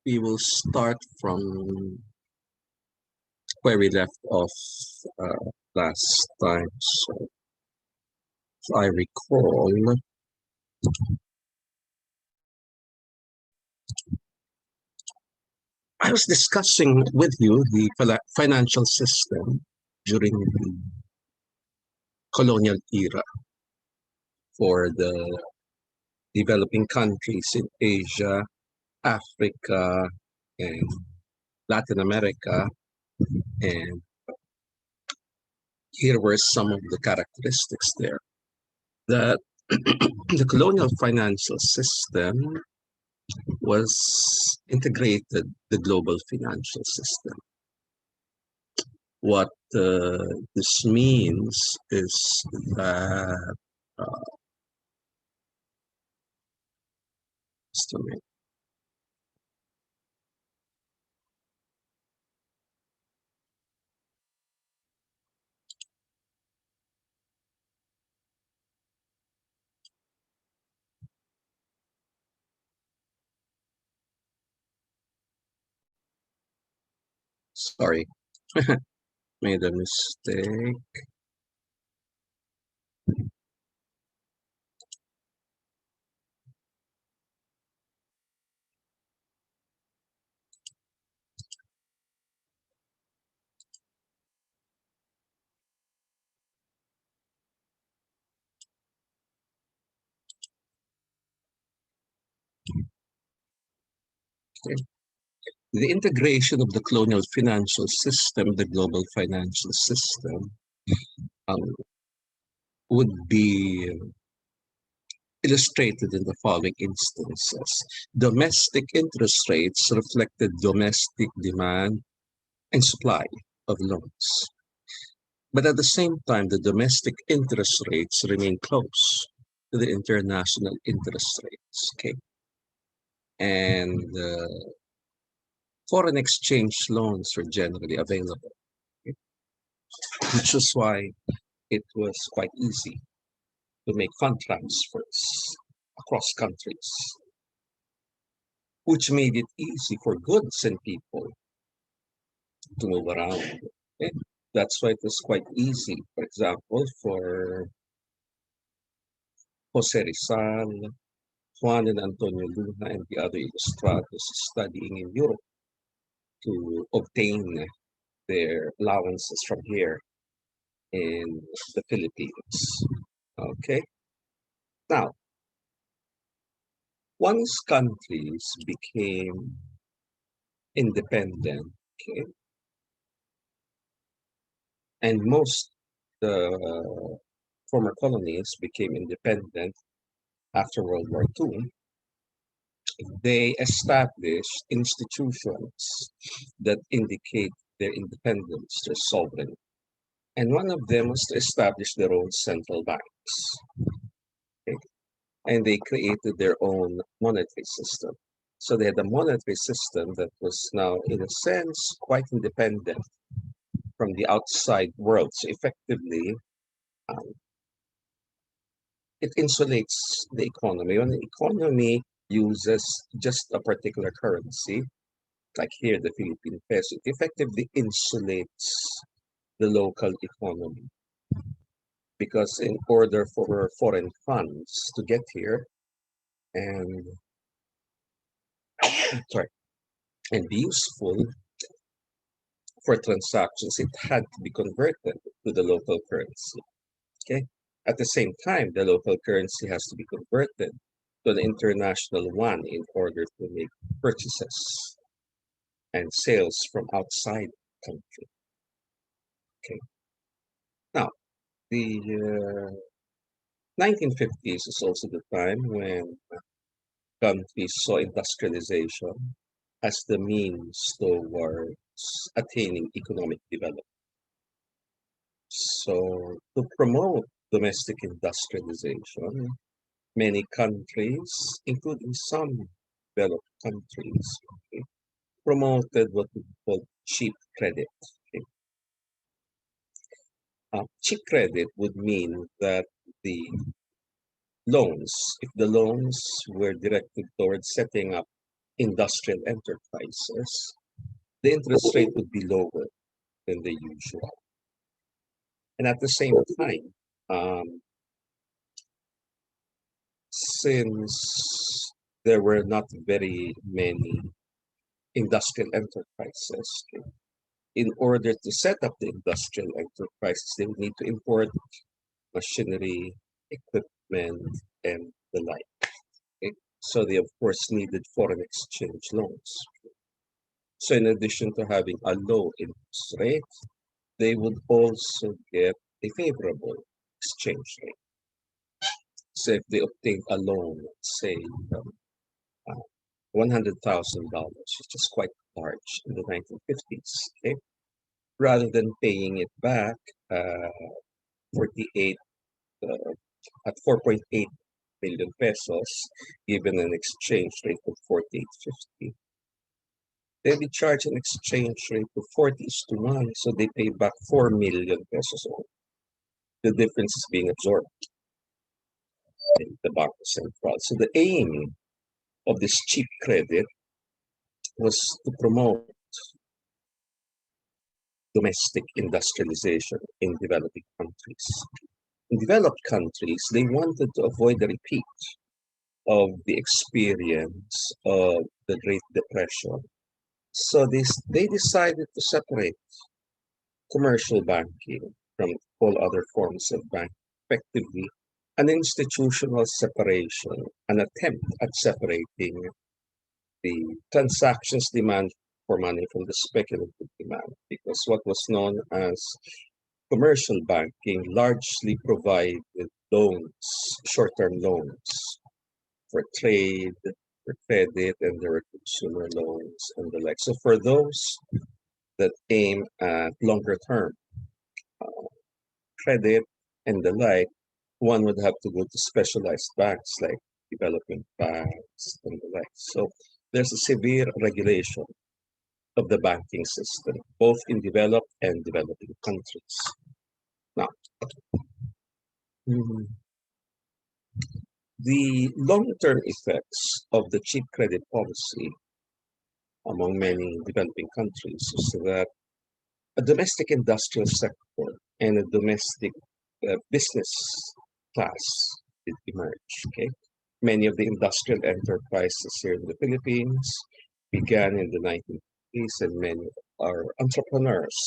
we will start from where we left off last time. So, if I recall, I was discussing with you the financial system during the colonial era for the developing countries in Asia, Africa, and Latin America. And here were some of the characteristics there. That the colonial financial system was integrated the global financial system. What this means is that just a minute. Sorry, made a mistake. Okay. The integration of the colonial financial system, the global financial system, um, would be illustrated in the following instances. Domestic interest rates reflected domestic demand and supply of loans. But at the same time, the domestic interest rates remain close to the international interest rates. Okay. And foreign exchange loans were generally available, okay? Which is why it was quite easy to make fund transfers across countries, which made it easy for goods and people to move around. Okay? That's why it was quite easy, for example, for Jose Rizal, Juan and Antonio Luna, and the other illustrados studying in Europe to obtain their allowances from here in the Philippines. Okay. Now, once countries became independent, okay, and most former colonies became independent after World War II, they established institutions that indicate their independence, their sovereignty. And one of them was to establish their own central banks. Okay? And they created their own monetary system. So they had a monetary system that was now, in a sense, quite independent from the outside world. So effectively, um, it insulates the economy. When the economy uses just a particular currency, like here the Philippine peso, it effectively insulates the local economy. Because in order for foreign funds to get here and sorry and be useful for transactions, it had to be converted to the local currency. Okay. At the same time, the local currency has to be converted to an international one in order to make purchases and sales from outside the country. Okay. Now, the 1950s is also the time when countries saw industrialization as the means towards attaining economic development. So, to promote domestic industrialization, many countries, including some developed countries, okay, promoted what we call cheap credit. Okay. Cheap credit would mean that the loans. If the loans were directed towards setting up industrial enterprises, the interest rate would be lower than the usual. And at the same time, since there were not very many industrial enterprises, in order to set up the industrial enterprises, they would need to import machinery, equipment, and the like. Okay? So they, of course, needed foreign exchange loans. So in addition to having a low interest rate, they would also get a favorable exchange rate. So if they obtained a loan, let's say uh, $100,000, which is quite large in the 1950s, okay? Rather than paying it back uh, 48 uh, at 4.8 million pesos, given an exchange rate of 48.50, they be charged an exchange rate of 40:1, so they pay back 4 million pesos only. The difference is being absorbed in the Bangko Sentral. So the aim of this cheap credit was to promote domestic industrialization in developing countries. In developed countries, they wanted to avoid a repeat of the experience of the Great Depression. So they decided to separate commercial banking from all other forms of banking, effectively an institutional separation, an attempt at separating the transactions demand for money from the speculative demand, because what was known as commercial banking largely provided loans, short-term loans for trade, for credit, and there were consumer loans and the like. So for those that aim at longer term credit and the like, one would have to go to specialized banks like development banks and the like. So there's a severe regulation of the banking system, both in developed and developing countries. Now, mm, the long-term effects of the cheap credit policy among many developing countries is that a domestic industrial sector and a domestic business class did emerge. Okay, many of the industrial enterprises here in the Philippines began in the 1950s, and many are entrepreneurs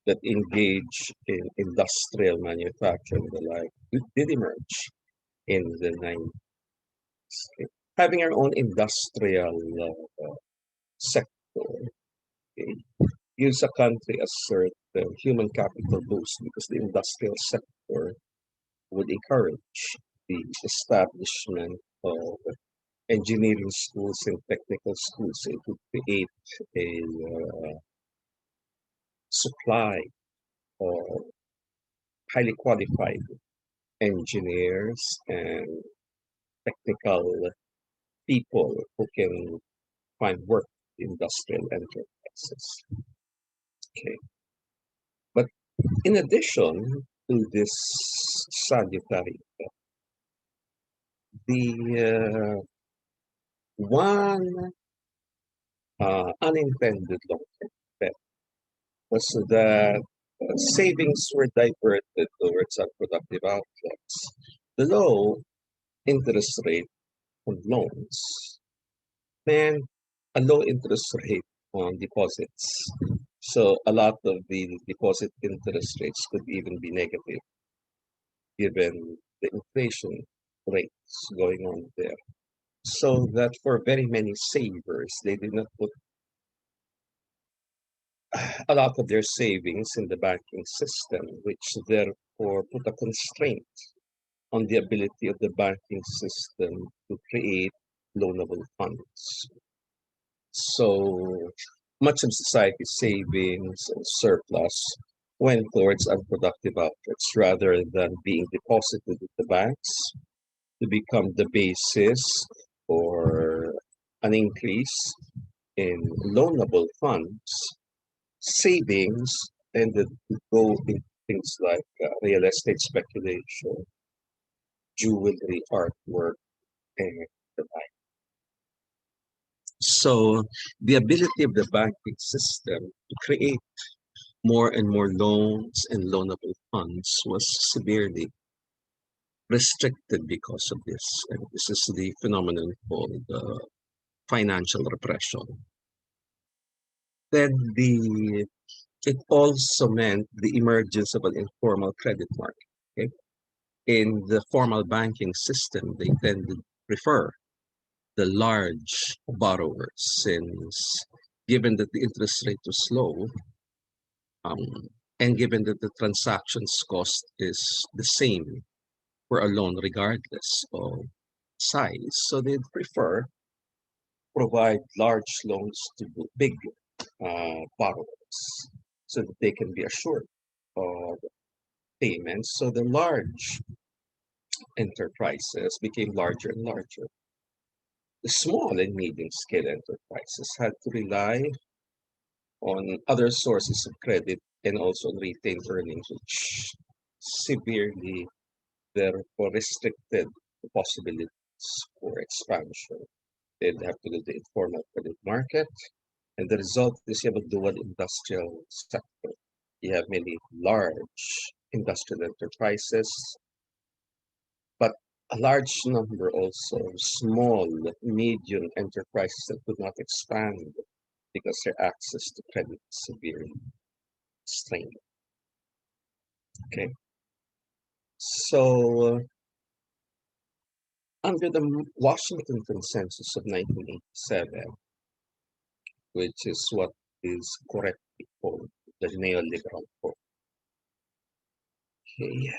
that engage in industrial manufacturing and the like did emerge in the 90s. Okay. Having our own industrial sector, okay, gives a country a certain human capital boost because the industrial sector would encourage the establishment of engineering schools and technical schools. It would create a supply of highly qualified engineers and technical people who can find work in industrial enterprises. Okay. But in addition to this salutary effect, the one unintended long-term effect was that savings were diverted towards unproductive outlets. The low interest rate on loans meant a low interest rate on deposits. So a lot of the deposit interest rates could even be negative given the inflation rates going on there. So that for very many savers, they did not put a lot of their savings in the banking system, which therefore put a constraint on the ability of the banking system to create loanable funds. So much of society's savings and surplus went towards unproductive outlets rather than being deposited at the banks to become the basis for an increase in loanable funds. Savings tended to go in things like real estate speculation, jewelry, artwork, and the like. So the ability of the banking system to create more and more loans and loanable funds was severely restricted because of this. And this is the phenomenon called financial repression. Then it also meant the emergence of an informal credit market. Okay? In the formal banking system, they tended to prefer the large borrowers, since given that the interest rate was low, um, and given that the transactions cost is the same for a loan regardless of size, so they'd prefer provide large loans to big borrowers so that they can be assured of payments. So the large enterprises became larger and larger. The small and medium scale enterprises had to rely on other sources of credit and also on retained earnings, which severely therefore restricted the possibilities for expansion. They'd have to go to the informal credit market, and the result is you have a dual industrial sector. You have many large industrial enterprises, but a large number also of small, medium enterprises that could not expand because their access to credit is severely strained. Okay, so under the Washington Consensus of 1987, which is what is correctly called the neoliberal code. Okay.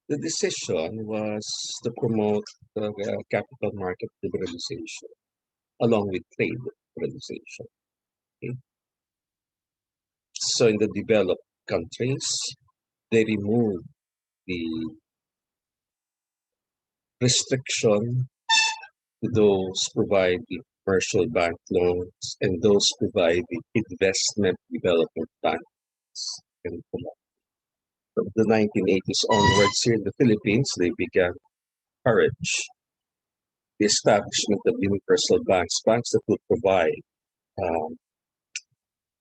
The decision was to promote the capital market liberalization along with trade liberalization. Okay. So in the developed countries, they removed the restriction to those providing commercial bank loans and those providing investment development banks. And from the 1980s onwards here in the Philippines, they began to encourage the establishment of universal banks, banks that would provide um,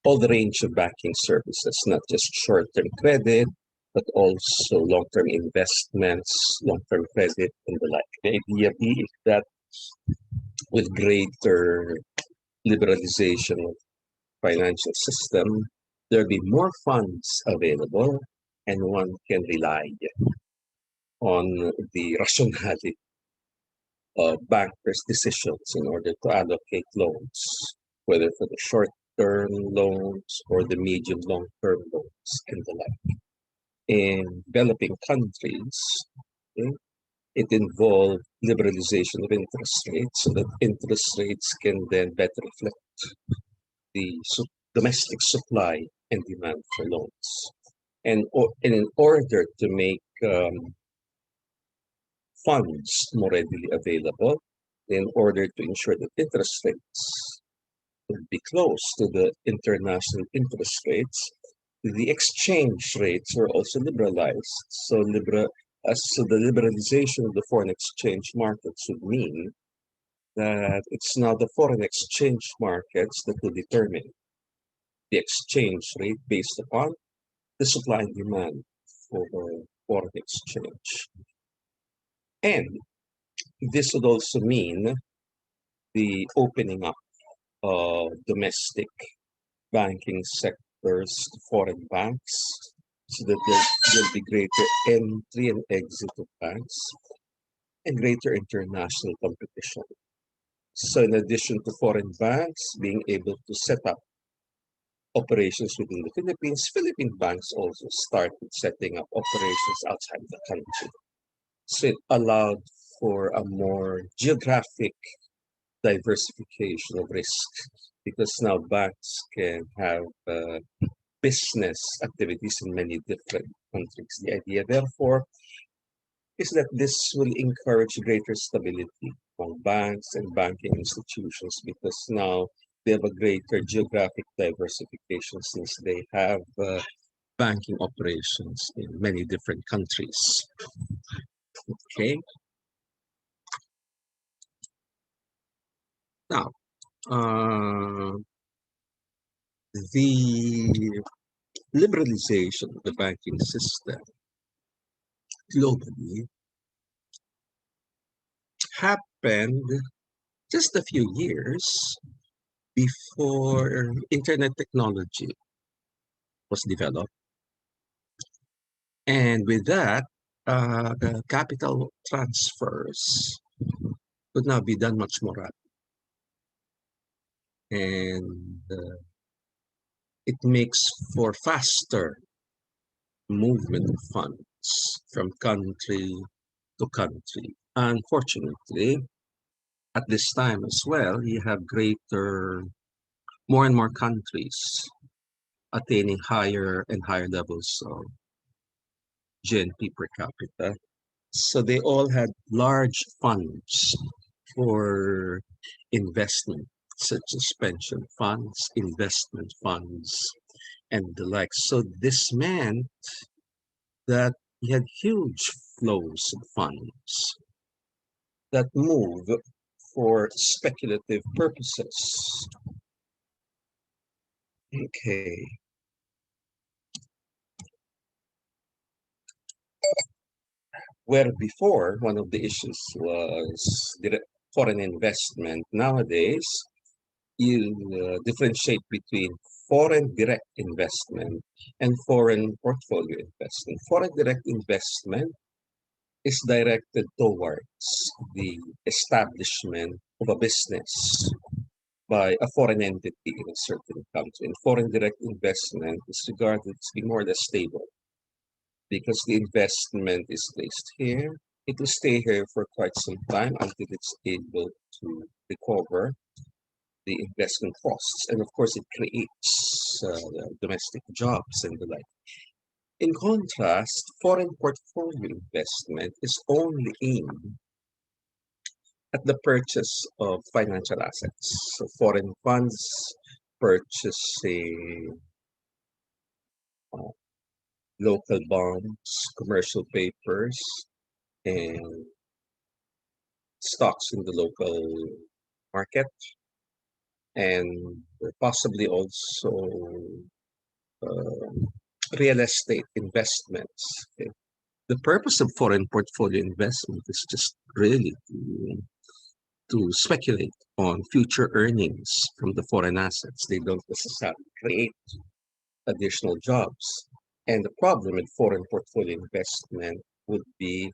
all the range of banking services, not just short-term credit, but also long-term investments, long-term credit, and the like. The idea is that with greater liberalization of financial system, there'll be more funds available, and one can rely on the rationality of bankers' decisions in order to allocate loans, whether for the short-term loans or the medium-long-term loans and the like. In developing countries, okay, it involved liberalization of interest rates so that interest rates can then better reflect the domestic supply and demand for loans. And in order to make funds more readily available, in order to ensure that interest rates would be close to the international interest rates, the exchange rates were also liberalized. So the liberalization of the foreign exchange markets would mean that it's now the foreign exchange markets that will determine the exchange rate based upon the supply and demand for foreign exchange. And this would also mean the opening up of domestic banking sectors to foreign banks so that there'll be greater entry and exit of banks and greater international competition. So in addition to foreign banks being able to set up operations within the Philippines, Philippine banks also started setting up operations outside the country. So it allowed for a more geographic diversification of risk because now banks can have business activities in many different countries. The idea, therefore, is that this will encourage greater stability among banks and banking institutions because now they have a greater geographic diversification since they have banking operations in many different countries. Okay. Now, the liberalization of the banking system globally happened just a few years before internet technology was developed. And with that, the capital transfers could now be done much more rapidly. And it makes for faster movement of funds from country to country. Unfortunately, at this time as well, you have more and more countries attaining higher and higher levels of GNP per capita. So they all had large funds for investment, such as pension funds, investment funds, and the like. So this meant that he had huge flows of funds that move for speculative purposes. Okay. Where before one of the issues was foreign investment, nowadays you differentiate between foreign direct investment and foreign portfolio investment. Foreign direct investment is directed towards the establishment of a business by a foreign entity in a certain country. And foreign direct investment is regarded to be more or less stable because the investment is placed here. It will stay here for quite some time until it's able to recover the investment costs. And of course, it creates domestic jobs and the like. In contrast, foreign portfolio investment is only aimed at the purchase of financial assets. So foreign funds purchasing local bonds, commercial papers, and stocks in the local market, and possibly also real estate investments. Okay. The purpose of foreign portfolio investment is just really to speculate on future earnings from the foreign assets. They don't necessarily create additional jobs. And the problem with foreign portfolio investment would be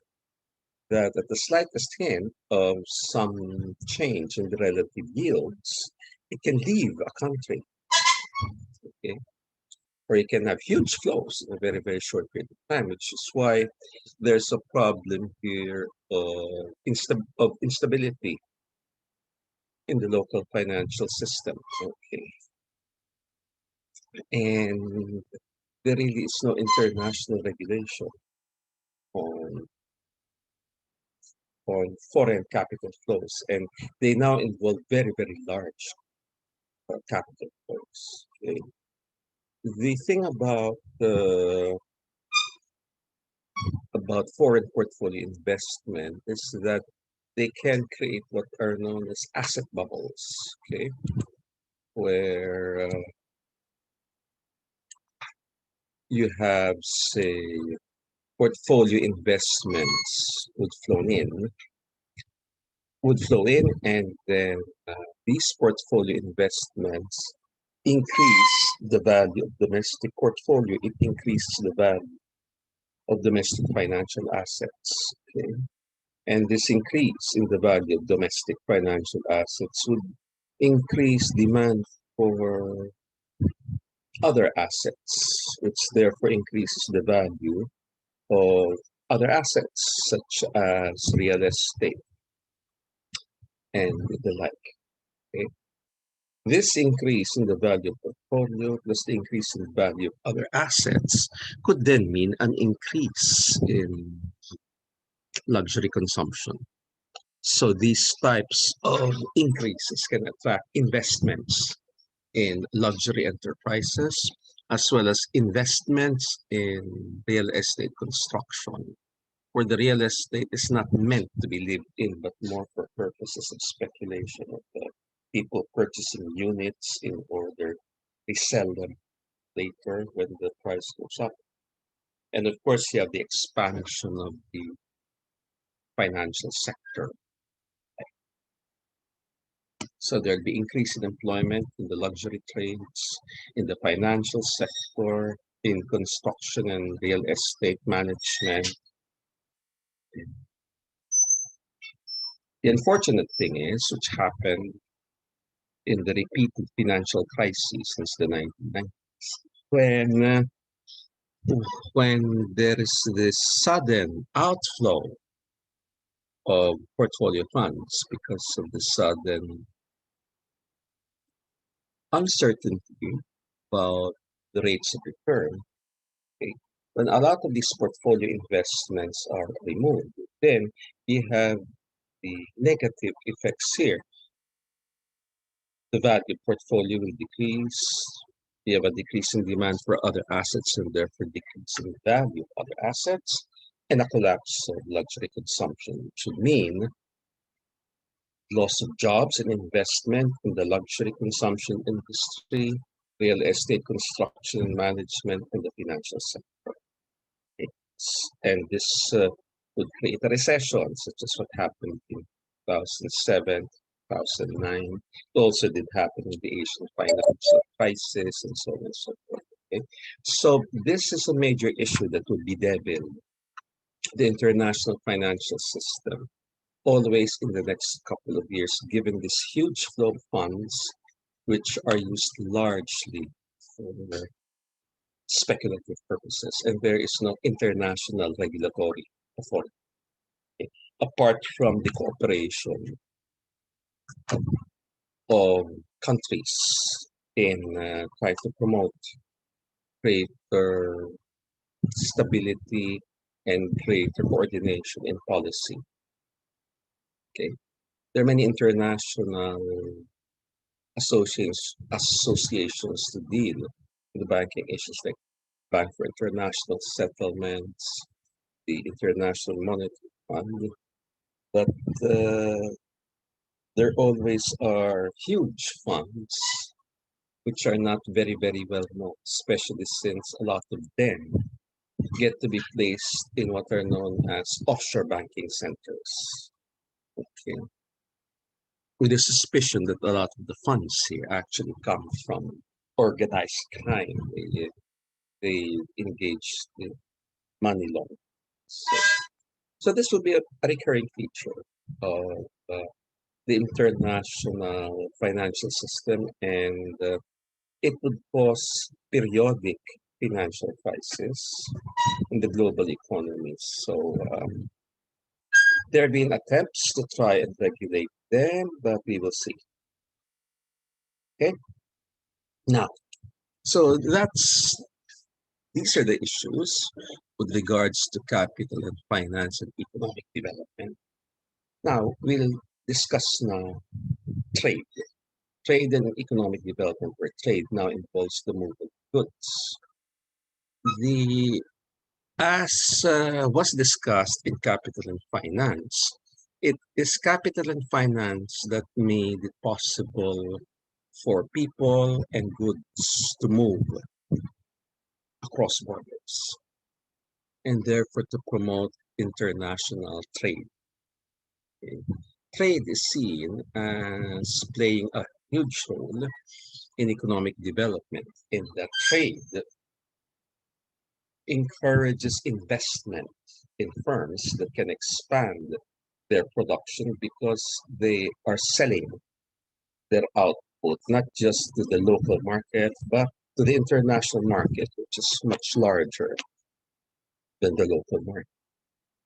that at the slightest hint of some change in the relative yields, it can leave a country. Okay? Or you can have huge flows in a very, very short period of time, which is why there's a problem here of instability in the local financial system. Okay. And there really is no international regulation on foreign capital flows, and they now involve very, very large capital flows. Okay. The thing about foreign portfolio investment is that they can create what are known as asset bubbles. Okay, where you have, say, portfolio investments would flow in, and then these portfolio investments increase the value of domestic portfolio. It increases the value of domestic financial assets. Okay? And this increase in the value of domestic financial assets would increase demand for other assets, which therefore increases the value of other assets, such as real estate and the like. Okay? This increase in the value of portfolio plus the increase in the value of other assets could then mean an increase in luxury consumption. So these types of increases can attract investments in luxury enterprises, as well as investments in real estate construction, where the real estate is not meant to be lived in, but more for purposes of speculation of the people purchasing units in order to sell them later when the price goes up. And of course, you have the expansion of the financial sector. So there'll be increase in employment in the luxury trades, in the financial sector, in construction and real estate management. The unfortunate thing is, which happened in the repeated financial crises since the 1990s, when uh, when there is this sudden outflow of portfolio funds because of the sudden uncertainty about the rates of return. Okay? When a lot of these portfolio investments are removed, then you have the negative effects here. The value portfolio will decrease. You have a decrease in demand for other assets and therefore decrease in value of other assets and a collapse of luxury consumption, which would mean loss of jobs and investment in the luxury consumption industry, real estate construction and management, and the financial sector. And this would create a recession, such as what happened in 2007, 2009. It also did happen in the Asian financial crisis and so on and so forth. Okay? So this is a major issue that would bedevil the international financial system always in the next couple of years, given this huge flow of funds, which are used largely for speculative purposes, and there is no international regulatory authority apart from the cooperation of countries in trying to promote greater stability and greater coordination in policy. Okay, there are many international associations to deal with the banking issues, like Bank for International Settlements, the International Monetary Fund, but there always are huge funds which are not very, very well known, especially since a lot of them get to be placed in what are known as offshore banking centers. Okay. With the suspicion that a lot of the funds here actually come from organized crime. They engage in money laundering. So this will be a recurring feature of the international financial system, and it would cause periodic financial crisis in the global economy. So there have been attempts to try and regulate them, but we will see. Okay. Now, so these are the issues with regards to capital and finance and economic development. Now we'll discuss now trade. Trade and economic development, where trade now involves the movement of goods. The As was discussed in capital and finance, it is capital and finance that made it possible for people and goods to move across borders and therefore to promote international trade. Okay. Trade is seen as playing a huge role in economic development, in that trade encourages investment in firms that can expand their production because they are selling their output not just to the local market but to the international market, which is much larger than the local market.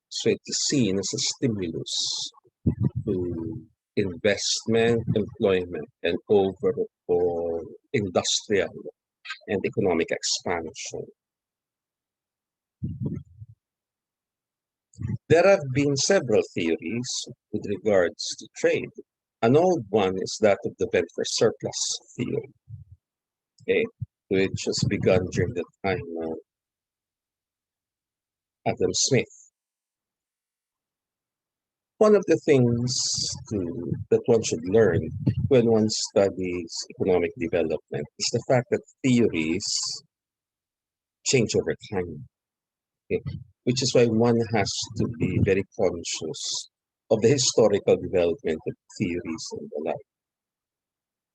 So it is seen as a stimulus to investment, employment, and overall industrial and economic expansion. There have been several theories with regards to trade. An old one is that of the Bedford surplus theory, okay, which was begun during the time of Adam Smith. One of the things that one should learn when one studies economic development is the fact that theories change over time, okay? Which is why one has to be very conscious of the historical development of theories and the like.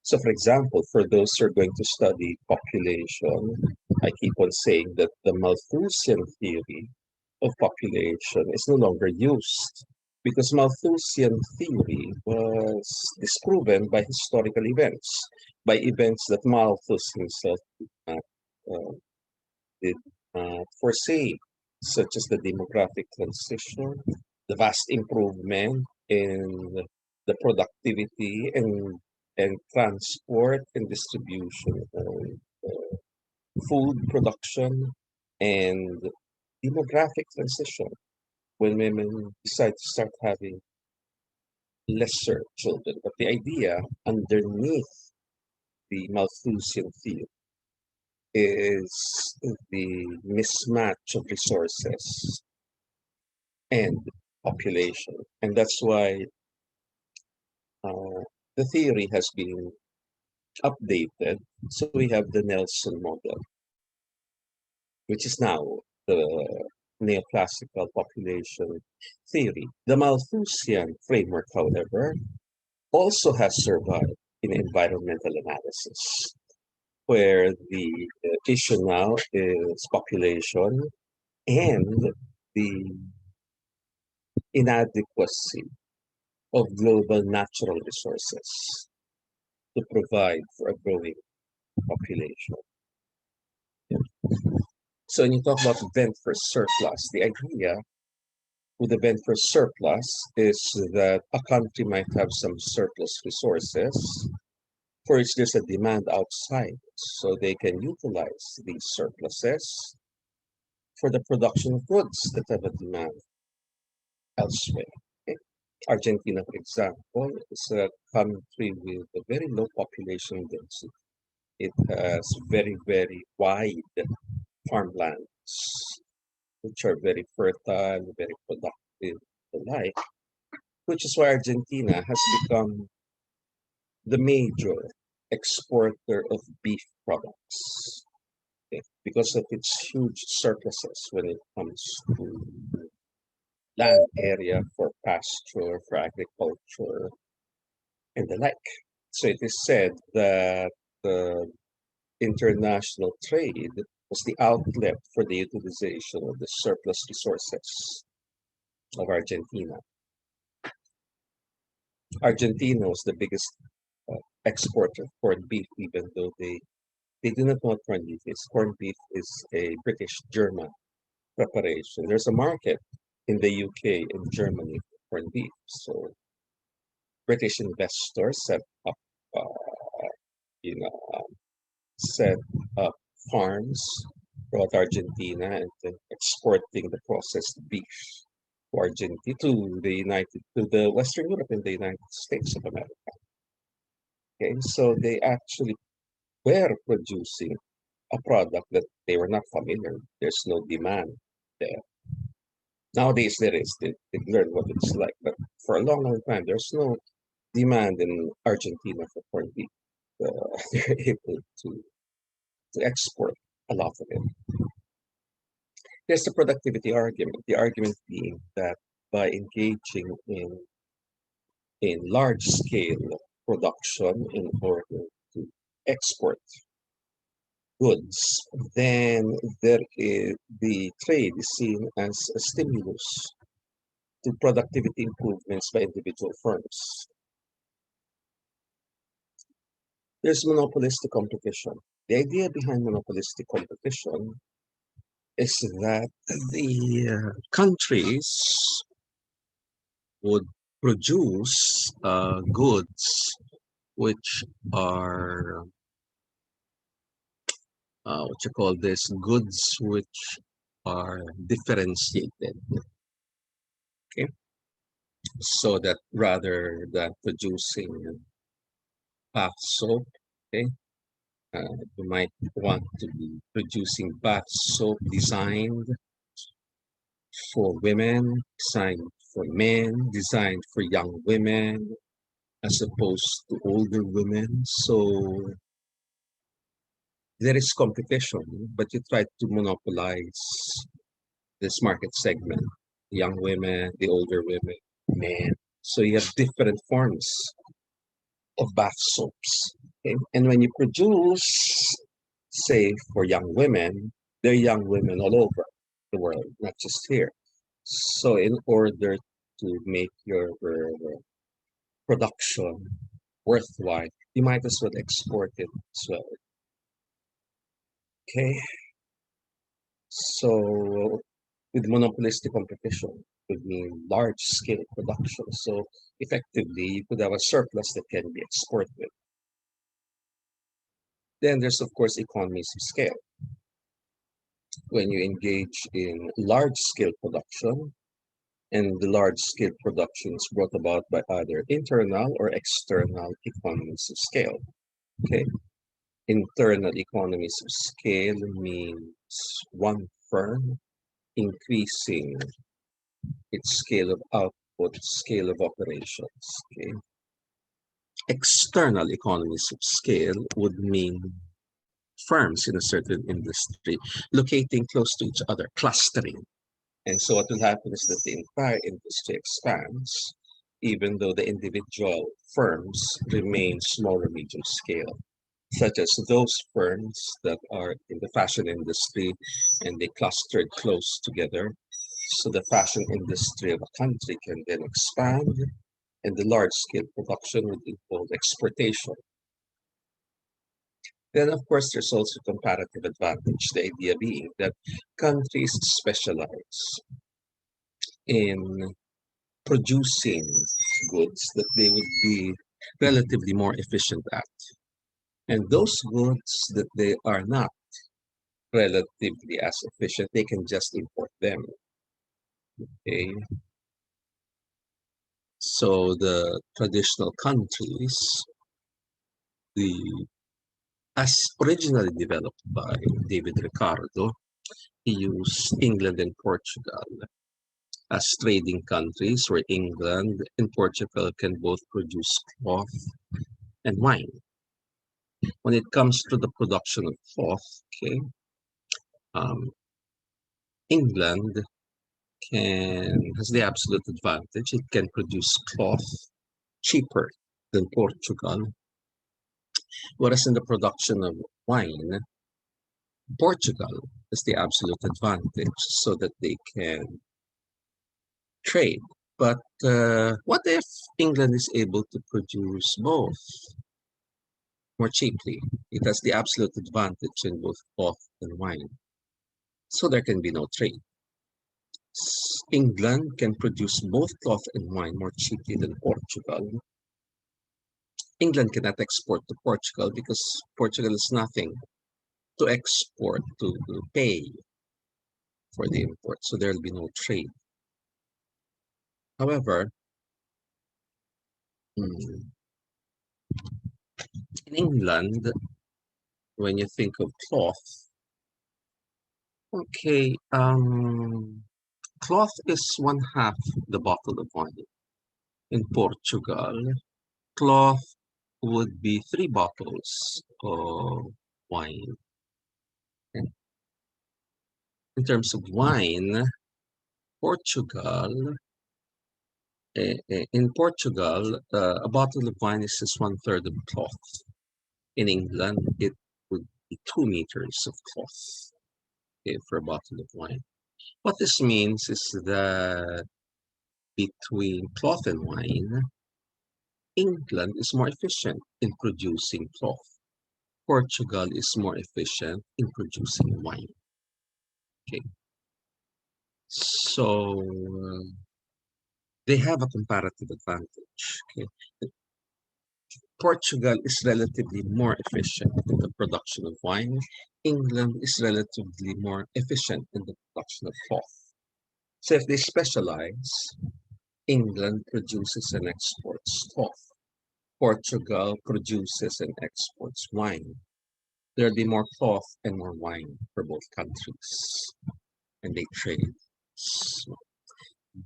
So, for example, for those who are going to study population, I keep on saying that the Malthusian theory of population is no longer used because Malthusian theory was disproven by historical events, by events that Malthus himself uh, uh, did foresee, such as the demographic transition, the vast improvement in the productivity and transport and distribution of food production and demographic transition when women decide to start having lesser children. But the idea underneath the Malthusian theory is the mismatch of resources and population. And that's why uh, the theory has been updated. So we have the Nelson model, which is now the neoclassical population theory. The Malthusian framework, however, also has survived in environmental analysis, where the issue now is population and the inadequacy of global natural resources to provide for a growing population. So when you talk about vent for surplus, the idea with the vent for surplus is that a country might have some surplus resources for which there's a demand outside, so they can utilize these surpluses for the production of goods that have a demand elsewhere. Okay? Argentina, for example, is a country with a very low population density. It has very, very wide farmlands, which are very fertile, very productive, the like, which is why Argentina has become the major exporter of beef products, okay, because of its huge surpluses when it comes to land area for pasture, for agriculture, and the like. So it is said that the international trade was the outlet for the utilization of the surplus resources of Argentina. Argentina was the biggest exporter of corned beef, even though they do not know what corned beef is. Corned beef is a British German preparation. There's a market in the UK and Germany for corned beef. So British investors uh, you know, set up farms throughout Argentina and then exporting the processed beef to Argentina to the Western Europe and the United States of America. Okay, so they actually were producing a product that they were not familiar. There's no demand there. Nowadays there is. They learn what it's like, but for a long, long time there's no demand in Argentina for corned beef. They're able to export a lot of it. There's the productivity argument. The argument being that by engaging in large scale production in order to export goods, then the trade is seen as a stimulus to productivity improvements by individual firms. There's monopolistic competition. The idea behind monopolistic competition is that the countries would produce goods which are what you call this goods which are differentiated, okay, so that rather than producing bath soap, okay, You might want to be producing bath soap designed for women, designed for men, designed for young women, as opposed to older women. So there is competition, but you try to monopolize this market segment, young women, the older women, men. So you have different forms of bath soaps. Okay? And when you produce, say, for young women, they're young women all over the world, not just here. So in order to make your production worthwhile, you might as well export it as well. Okay, so with monopolistic competition would mean large scale production. So effectively, you could have a surplus that can be exported. Then there's of course economies of scale. When you engage in large scale production, and the large scale production is brought about by either internal or external economies of scale. Okay, internal economies of scale means one firm increasing its scale of output, scale of operations. Okay, external economies of scale would mean firms in a certain industry locating close to each other, clustering. And so what will happen is that the entire industry expands, even though the individual firms remain small or medium scale, such as those firms that are in the fashion industry and they clustered close together. So the fashion industry of a country can then expand, and the large scale production would involve exportation. Then, of course, there's also comparative advantage, the idea being that countries specialize in producing goods that they would be relatively more efficient at. And those goods that they are not relatively as efficient, they can just import them. Okay. So the traditional countries, the as originally developed by David Ricardo, he used England and Portugal as trading countries where England and Portugal can both produce cloth and wine. When it comes to the production of cloth, okay, um, England has the absolute advantage. It can produce cloth cheaper than Portugal, whereas in the production of wine, Portugal has the absolute advantage so that they can trade. But what if England is able to produce both more cheaply? It has the absolute advantage in both cloth and wine. So there can be no trade. England can produce both cloth and wine more cheaply than Portugal. England cannot export to Portugal because Portugal has nothing to export to pay for the import. So there will be no trade. However, in England, when you think of cloth, okay, cloth is one half the bottle of wine. In Portugal, cloth would be 3 bottles of wine. And in terms of wine, Portugal, in Portugal, a bottle of wine is just 1/3 of cloth. In England, it would be 2 meters of cloth, okay, for a bottle of wine. What this means is that between cloth and wine, England is more efficient in producing cloth. Portugal is more efficient in producing wine. Okay, so they have a comparative advantage. Okay, Portugal is relatively more efficient in the production of wine. England is relatively more efficient in the production of cloth. So if they specialize, England produces and exports cloth. Portugal produces and exports wine. there'll be more cloth and more wine for both countries, and they trade. So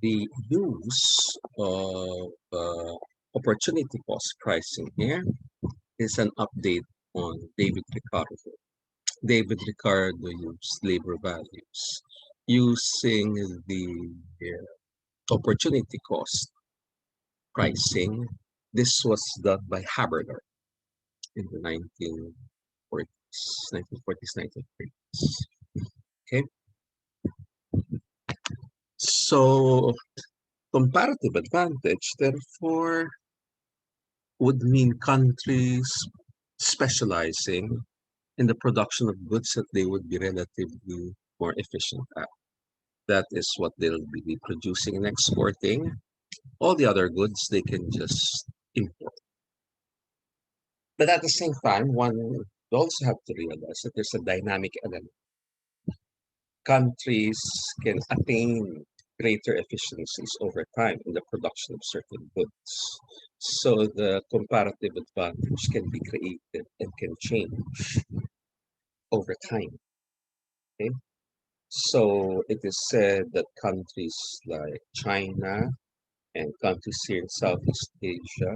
the use of opportunity cost pricing here is an update on David Ricardo. David Ricardo used labor values using the opportunity cost pricing. This was done by Haberler in the 1940s, 1930s. Okay, so comparative advantage, therefore, would mean countries specializing in the production of goods that they would be relatively more efficient at. That is what they'll be producing and exporting. All the other goods they can just import. But at the same time, one also have to realize that there's a dynamic element. Countries can attain greater efficiencies over time in the production of certain goods. So the comparative advantage can be created and can change over time. Okay? So it is said that countries like China and countries here in Southeast Asia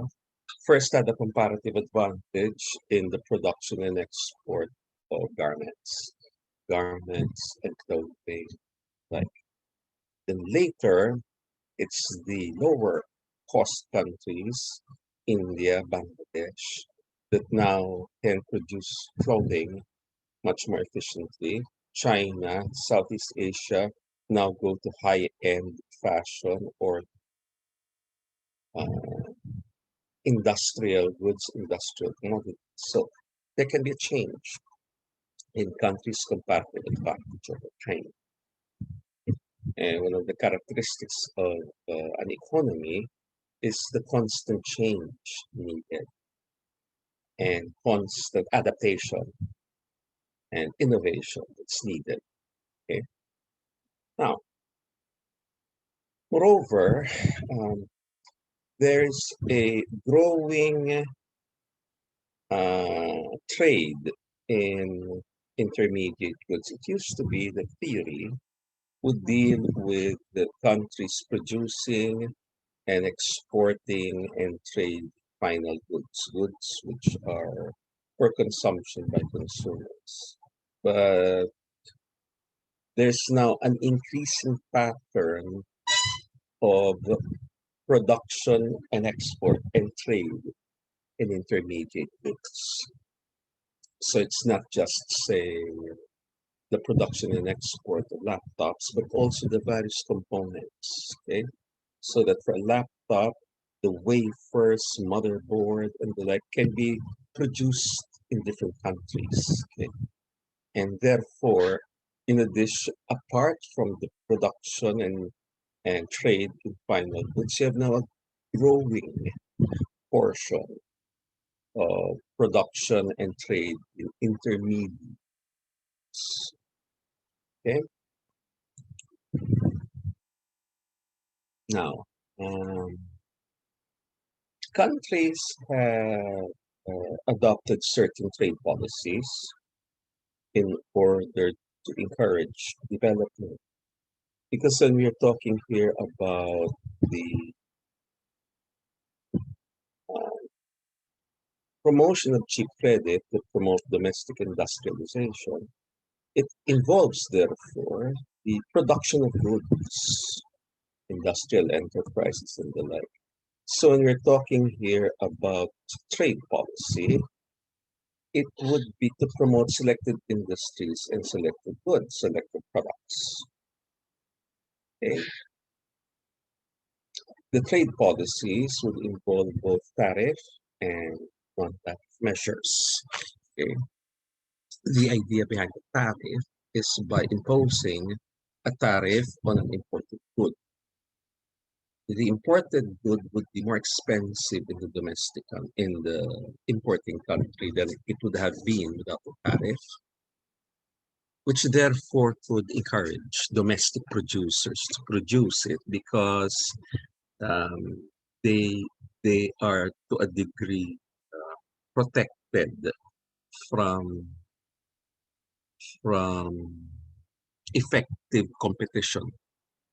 first had a comparative advantage in the production and export of garments and clothing. Like then later, it's the lower cost countries, India, Bangladesh, that now can produce clothing much more efficiently. China, Southeast Asia now go to high-end fashion or uh, industrial goods, industrial commodities. So there can be a change in countries' comparative advantage over time. And one of the characteristics of an economy is the constant change needed and constant adaptation and innovation that's needed. Okay. Now, moreover, um, there's a growing trade in intermediate goods. It used to be the theory would deal with the countries producing and exporting and trade final goods which are for consumption by consumers. But there's now an increasing pattern of production and export and trade in intermediate goods. So it's not just, say, the production and export of laptops, but also the various components. Okay, so that for a laptop, the wafers, motherboard, and the like can be produced in different countries. Okay, and therefore, in addition, apart from the production and trade in final goods, you have now a growing portion of production and trade in intermediates. Okay, now um, countries have adopted certain trade policies in order to encourage development. Because when we are talking here about the uh, promotion of cheap credit to promote domestic industrialization, it involves, therefore, the production of goods, industrial enterprises, and the like. So when we're talking here about trade policy, it would be to promote selected industries and selected goods, selected products. Okay. The trade policies would involve both tariff and non-tariff measures. Okay. The idea behind the tariff is by imposing a tariff on an imported good. The imported good would be more expensive in the in the importing country than it would have been without the tariff, which therefore could encourage domestic producers to produce it because um, they they are to a degree protected from from effective competition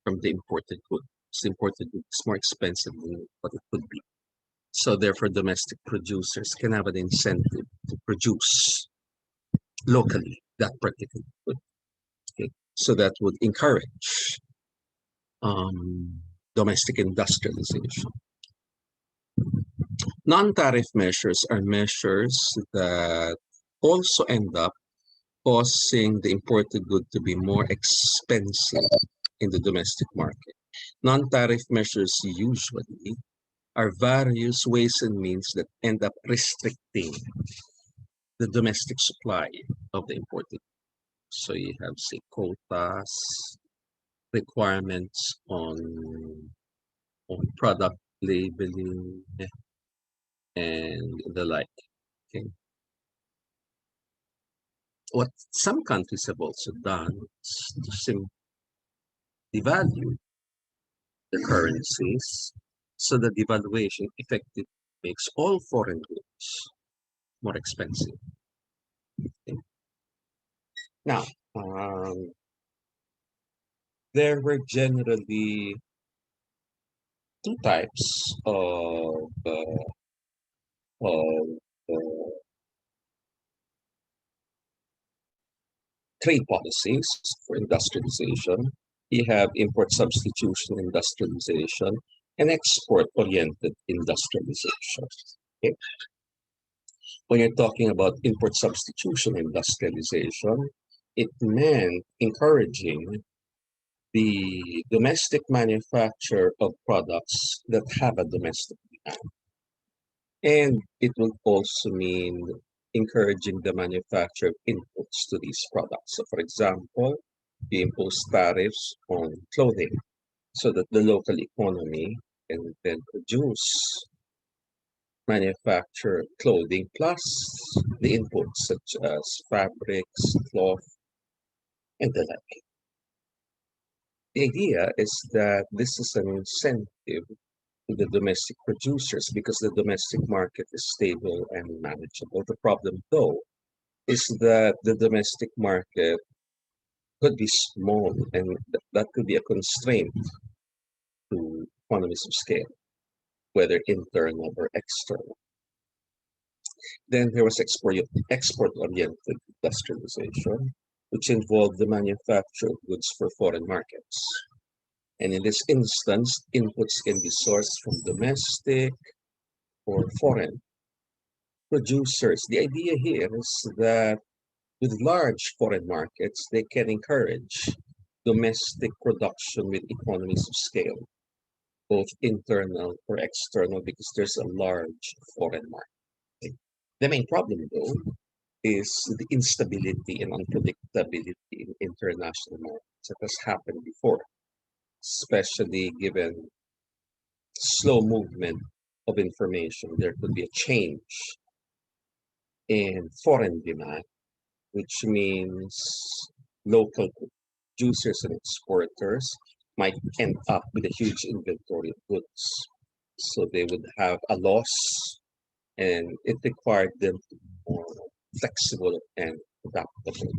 from the imported goods. The imported goods is more expensive than what it could be. So therefore, domestic producers can have an incentive to produce locally that particular good. Okay? So that would encourage domestic industrialization. Non-tariff measures are measures that also end up causing the imported good to be more expensive in the domestic market. Non-tariff measures usually are various ways and means that end up restricting the domestic supply of the imported. So you have, say, quotas, requirements on product labeling, and the like. Okay. What some countries have also done is to simply devalue the currencies, so the devaluation effectively makes all foreign goods more expensive. Okay. Now, there were generally two types of trade policies for industrialization. You have import substitution industrialization and export-oriented industrialization. Okay? When you're talking about import substitution industrialization, it meant encouraging the domestic manufacture of products that have a domestic demand. And it will also mean encouraging the manufacture of inputs to these products. So, for example, we impose tariffs on clothing so that the local economy can then produce, manufacture clothing plus the inputs such as fabrics, cloth, and the like. The idea is that this is an incentive to the domestic producers because the domestic market is stable and manageable. The problem, though, is that the domestic market could be small and that could be a constraint to economies of scale, whether internal or external. Then there was export-oriented industrialization, which involved the manufacture of goods for foreign markets. And in this instance, inputs can be sourced from domestic or foreign producers. The idea here is that with large foreign markets, they can encourage domestic production with economies of scale, both internal or external, because there's a large foreign market. The main problem, though, is the instability and unpredictability in international markets that has happened before, especially given slow movement of information. There could be a change in foreign demand, which means local producers and exporters might end up with a huge inventory of goods. So they would have a loss, and it required them to be more flexible and adaptable.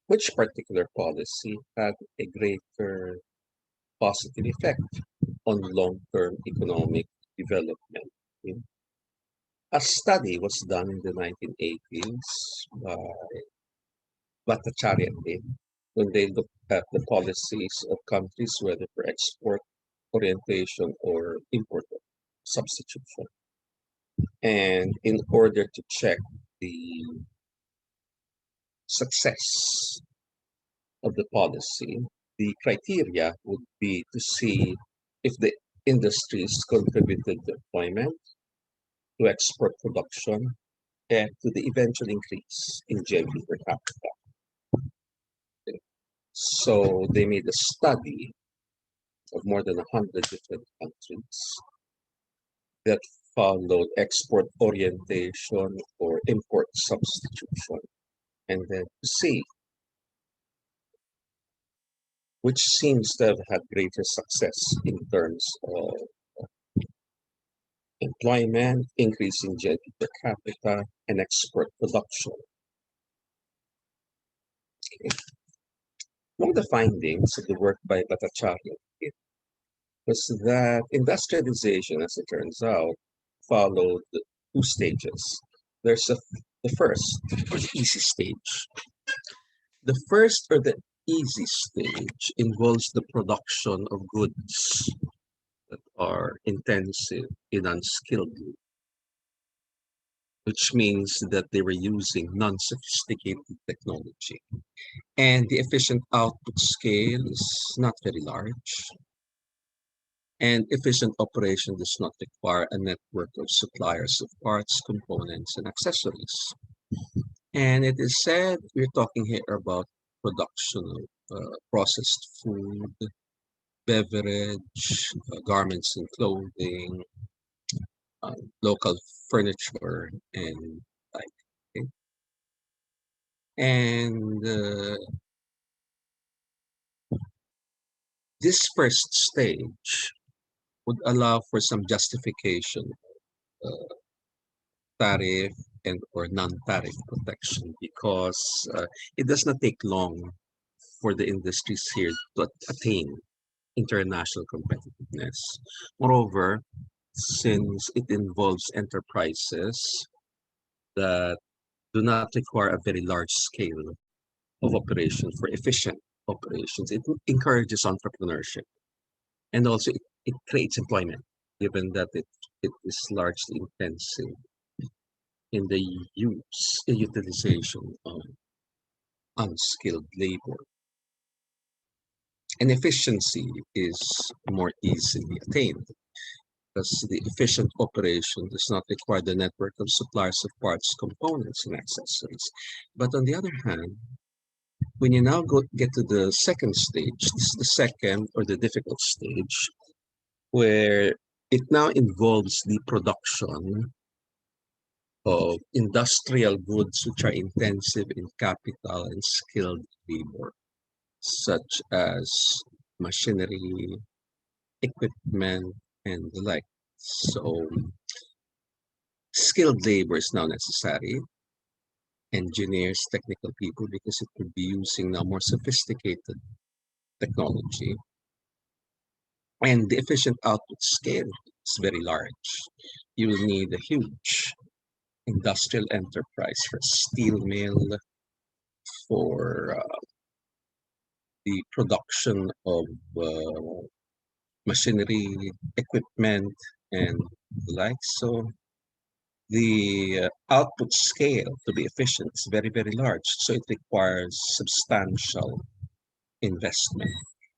Which particular policy had a greater positive effect on long-term economic development? A study was done in the 1980s by Bhattacharya and Lim when they looked at the policies of countries, whether for export orientation or import substitution. And in order to check the success of the policy, the criteria would be to see if the industries contributed to employment, to export production, and to the eventual increase in GDP per capita. So they made a study of more than 100 different countries that followed export orientation or import substitution, and then to see which seems to have had greater success employment, increasing GDP per capita, and export production. Okay. Among the findings of the work by Bhattacharya was that industrialization, as it turns out, followed two stages. There's the first, or the easy stage. The first, or the easy stage, involves the production of goods that are intensive in unskilled labor, which means that they were using non-sophisticated technology. And the efficient output scale is not very large. And efficient operation does not require a network of suppliers of parts, components, and accessories. And it is said we're talking here about production of processed food, beverage, garments and clothing, local furniture, and like. Okay? And this first stage would allow for some justification, uh, tariff and or non-tariff protection, because it does not take long for the industries here to attain international competitiveness. Moreover, since it involves enterprises that do not require a very large scale of operation for efficient operations, it encourages entrepreneurship, and also it creates employment, given that it is largely intensive in the utilization of unskilled labor. And efficiency is more easily attained because the efficient operation does not require the network of suppliers of parts, components, and accessories. But on the other hand, when you now get to the second stage, this is the second or the difficult stage, where it now involves the production of industrial goods which are intensive in capital and skilled labor, such as machinery, equipment, and the like. So skilled labor is now necessary, engineers, technical people, because it could be using now more sophisticated technology. And the efficient output scale is very large. You will need a huge industrial enterprise for steel mill, for the production of machinery, equipment, and the like. So the output scale to be efficient is very, very large. So it requires substantial investment,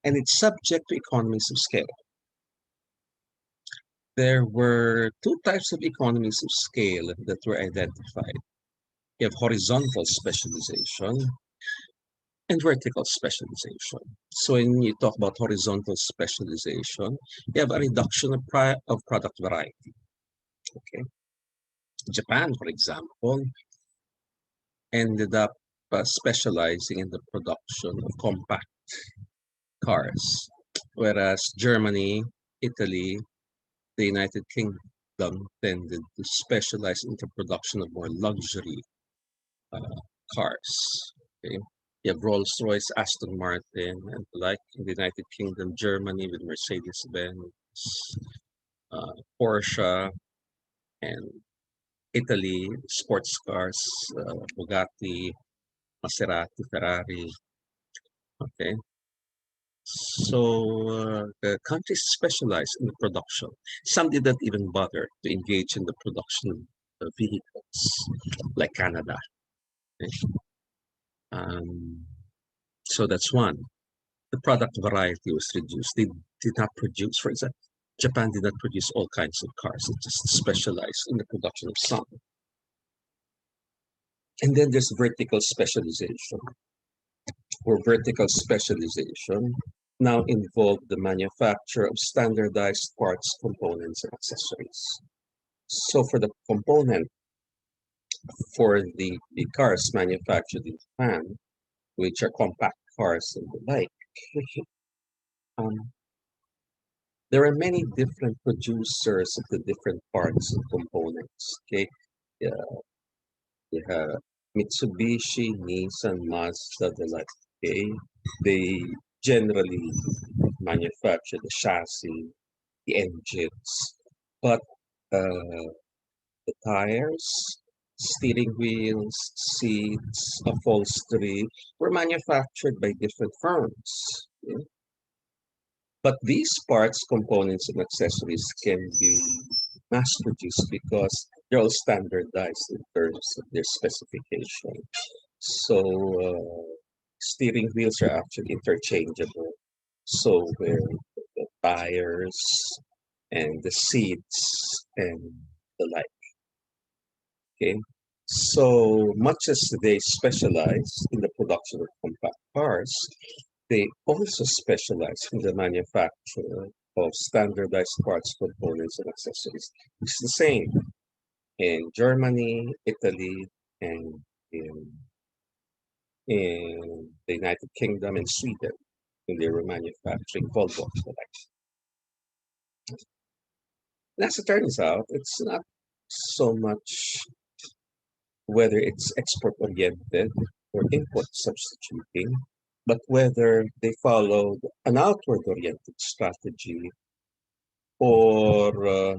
and it's subject to economies of scale. There were two types of economies of scale that were identified. You have horizontal specialization and vertical specialization. So when you talk about horizontal specialization, you have a reduction of product variety. Okay, Japan, for example, ended up specializing in the production of compact cars, whereas Germany, Italy, the United Kingdom tended to specialize in the production of more luxury cars. Okay, you have Rolls-Royce, Aston Martin, and the like in the United Kingdom, Germany with Mercedes-Benz, Porsche, and Italy, sports cars, Bugatti, Maserati, Ferrari. Okay, so the countries specialize in the production. Some didn't even bother to engage in the production of vehicles, like Canada. Okay? So that's one. The product variety was reduced. They did not produce, for example, Japan did not produce all kinds of cars. It just specialized in the production of some. And then there's vertical specialization, where vertical specialization now involved the manufacture of standardized parts, components, and accessories. So for the component for the cars manufactured in Japan, which are compact cars and the like, um, there are many different producers of the different parts and components. Okay, yeah, you have Mitsubishi, Nissan, Mazda, the like. Okay, they generally manufacture the chassis, the engines, but the tires, steering wheels, seats, upholstery were manufactured by different firms. Okay? But these parts, components, and accessories can be mass produced because they're all standardized in terms of their specification. So steering wheels are actually interchangeable. So where the tires and the seats and the like. Okay. So much as they specialize in the production of compact cars, they also specialize in the manufacture of standardized parts, components, and accessories. It's the same in Germany, Italy, and in the United Kingdom and Sweden when they were manufacturing Volvo. And as it turns out, it's not so much whether it's export oriented or import substituting, but whether they followed an outward oriented strategy or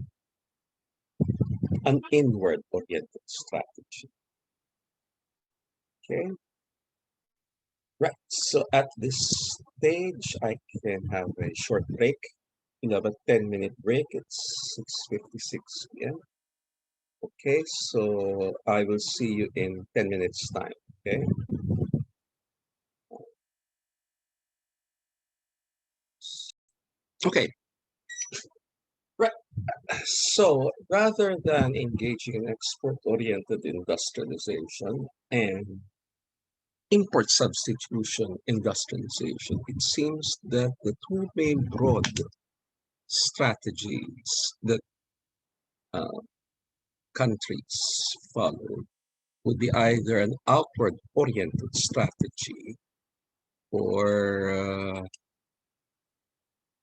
an inward oriented strategy. Okay, right. So at this stage, I can have a short break. You have a 10-minute break. It's 6:56 p.m. Okay, so I will see you in 10 minutes time. Okay. Okay. Right. So rather than engaging in export-oriented industrialization and import substitution industrialization, it seems that the two main broad strategies that uh, countries follow would be either an outward-oriented strategy or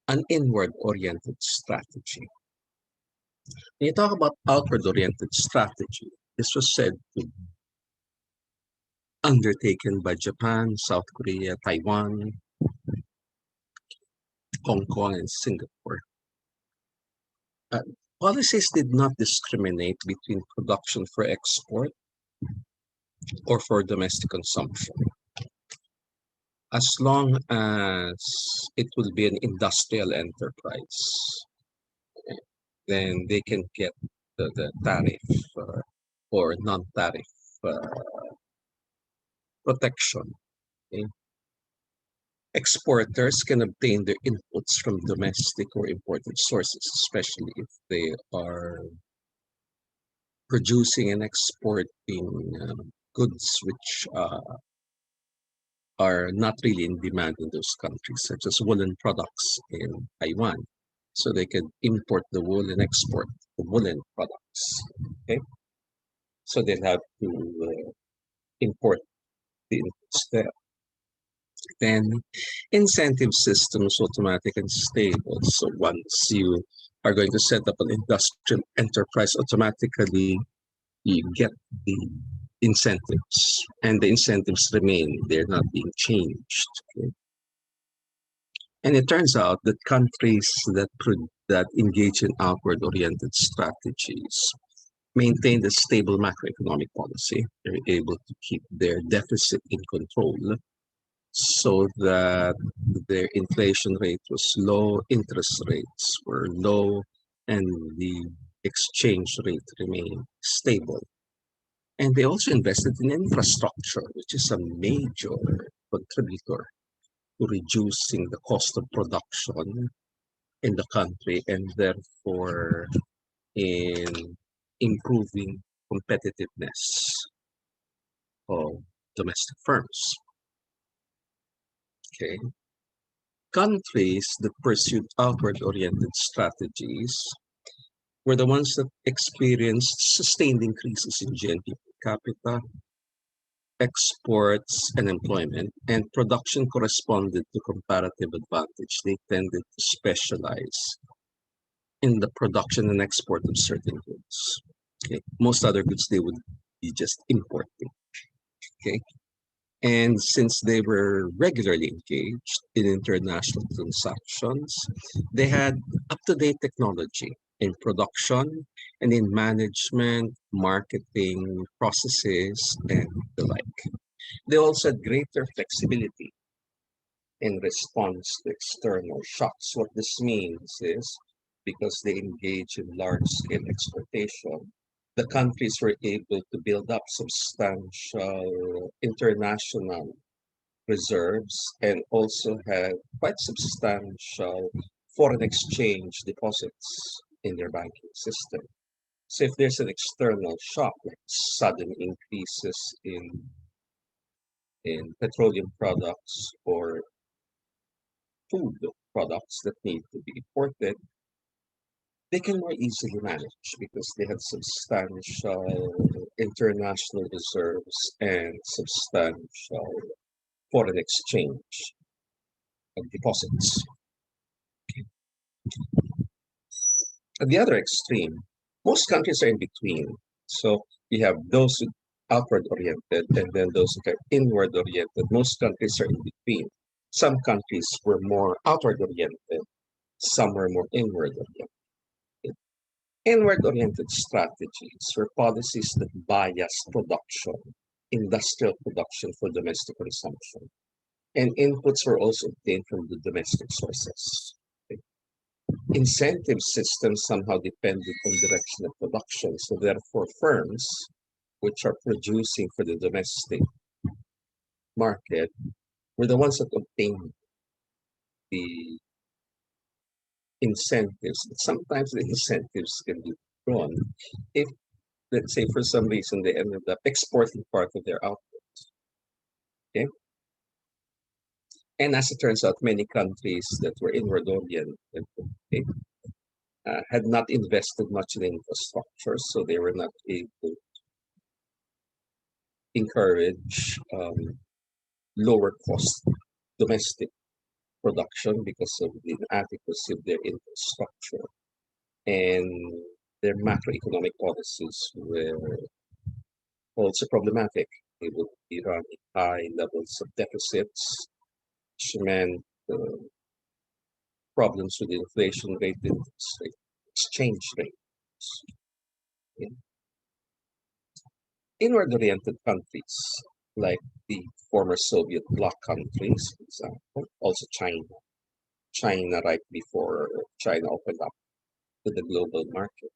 an inward-oriented strategy. When you talk about outward-oriented strategy, this was said to undertaken by Japan, South Korea, Taiwan, Hong Kong, and Singapore. Uh, Policies did not discriminate between production for export or for domestic consumption. As long as it will be an industrial enterprise, then they can get the tariff or non-tariff uh, protection. Okay? Exporters can obtain their inputs from domestic or imported sources, especially if they are producing and exporting goods which are not really in demand in those countries, such as woolen products in Taiwan. So they can import the wool and export the woolen products. Okay, so they have to import the inputs there. Then incentive systems, automatic and stable. So once you are going to set up an industrial enterprise, automatically you get the incentives, and the incentives remain, they're not being changed. Okay? And it turns out that countries that engage in outward oriented strategies maintain a stable macroeconomic policy. They're able to keep their deficit in control so that their inflation rate was low, interest rates were low, and the exchange rate remained stable. And they also invested in infrastructure, which is a major contributor to reducing the cost of production in the country and therefore in improving competitiveness of domestic firms. Okay. Countries that pursued outward-oriented strategies were the ones that experienced sustained increases in GNP per capita, exports, and employment, and production corresponded to comparative advantage. They tended to specialize in the production and export of certain goods. Okay, most other goods they would be just importing. Okay, and since they were regularly engaged in international transactions, they had up-to-date technology in production and in management, marketing processes, and the like. They also had greater flexibility in response to external shocks. What this means is because they engage in large-scale exportation, the countries were able to build up substantial international reserves and also had quite substantial foreign exchange deposits in their banking system. So if there's an external shock, like sudden increases in petroleum products or food products that need to be imported, they can more easily manage because they have substantial international reserves and substantial foreign exchange deposits. At the other extreme, most countries are in between. So you have those who outward oriented and then those who are inward oriented. Most countries are in between. Some countries were more outward oriented, some were more inward oriented. Inward oriented strategies were policies that bias production, industrial production for domestic consumption, and inputs were also obtained from the domestic sources. Incentive systems somehow depended on direction of production. So therefore, firms which are producing for the domestic market were the ones that obtained the incentives. But sometimes the incentives can be withdrawn if, let's say, for some reason they ended up exporting part of their output. Okay. And as it turns out, many countries that were inward oriented, okay, had not invested much in infrastructure, so they were not able to encourage lower cost domestic production because of the inadequacy of their infrastructure, and their macroeconomic policies were also problematic. They would be running high levels of deficits, which meant problems with the inflation rate and exchange rates. In inward-oriented countries like the former Soviet bloc countries, for example, also China. China right before China opened up to the global market.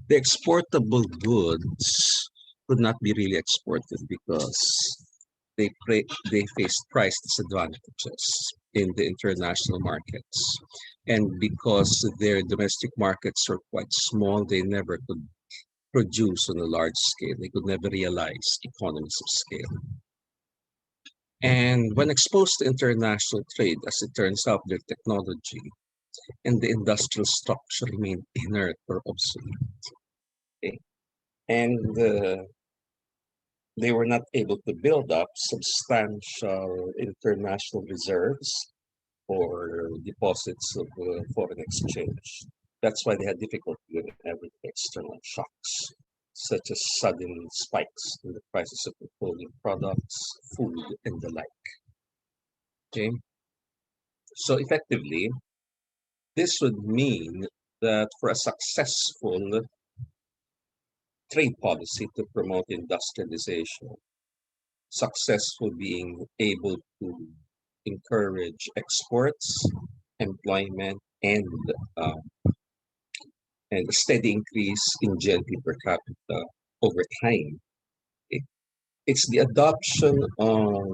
The exportable goods could not be really exported because they faced price disadvantages in the international markets. And because their domestic markets were quite small, they never could produce on a large scale. They could never realize economies of scale. And when exposed to international trade, as it turns out, their technology and the industrial structure remained inert or obsolete. Okay? And they were not able to build up substantial international reserves or deposits of foreign exchange. That's why they had difficulty with external shocks, such as sudden spikes in the prices of petroleum products, food, and the like. Okay, so effectively, this would mean that for a successful trade policy to promote industrialization, successful being able to encourage exports, employment, uh, and a steady increase in GNP per capita over time. It, it's the adoption of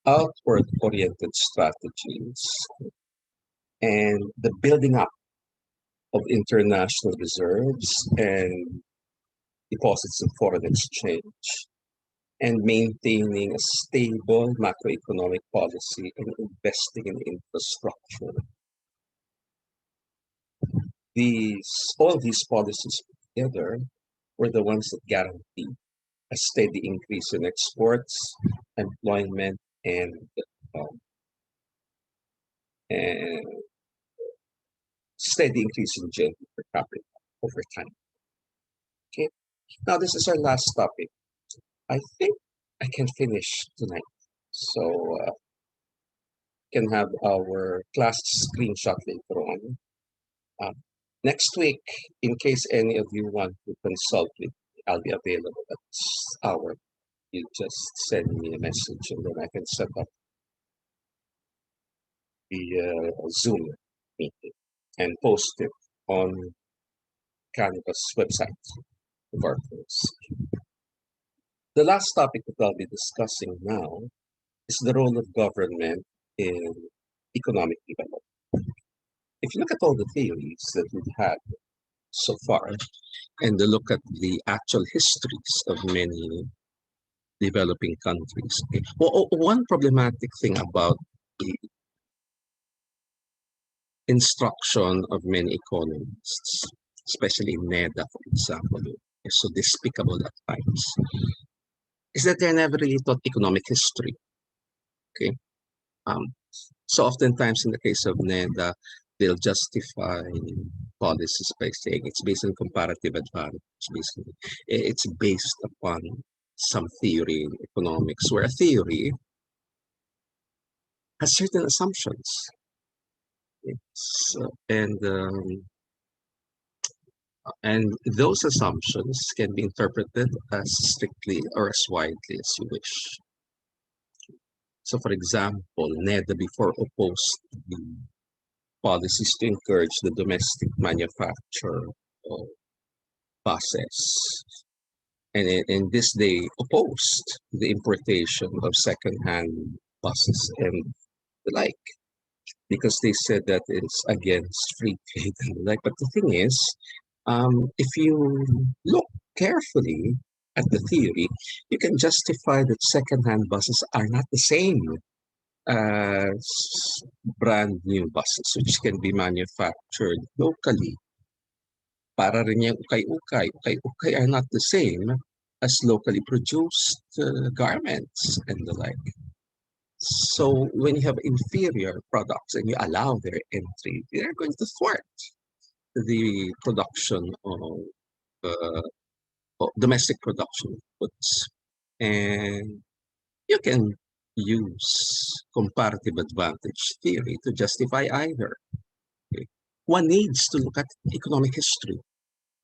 outward-oriented strategies and the building up of international reserves and deposits of foreign exchange and maintaining a stable macroeconomic policy and investing in infrastructure. All these policies together were the ones that guaranteed a steady increase in exports, employment, um, and steady increase in GNP per capita over time. Okay, now this is our last topic. I think I can finish tonight. So can have our class screenshot later on. Uh, Next week, in case any of you want to consult with me, I'll be available at this hour. You just send me a message and then I can set up the Zoom meeting and post it on Canvas website of our course. The last topic that I'll be discussing now is the role of government in economic development. If you look at all the theories that we've had so far and look at the actual histories of many developing countries, okay, well, one problematic thing about the instruction of many economists, especially NEDA, for example, is so despicable at times, is that they're never really taught economic history. Okay, so oftentimes in the case of NEDA, they'll justify policies by saying it's based on comparative advantage. Basically, it's based upon some theory in economics, where a theory has certain assumptions. And those assumptions can be interpreted as strictly or as widely as you wish. So, for example, NEDA before opposed the policies to encourage the domestic manufacture of buses. And in this, they opposed the importation of second-hand buses and the like, because they said that it's against free trade and the like. But the thing is, if you look carefully at the theory, you can justify that second-hand buses are not the same as brand new buses, which can be manufactured locally. Para rin yung ukay-ukay. Ukay-ukay are not the same as locally produced garments and the like. So when you have inferior products and you allow their entry, they're going to thwart the production of domestic production of goods. And you can use comparative advantage theory to justify either. Okay. One needs to look at economic history,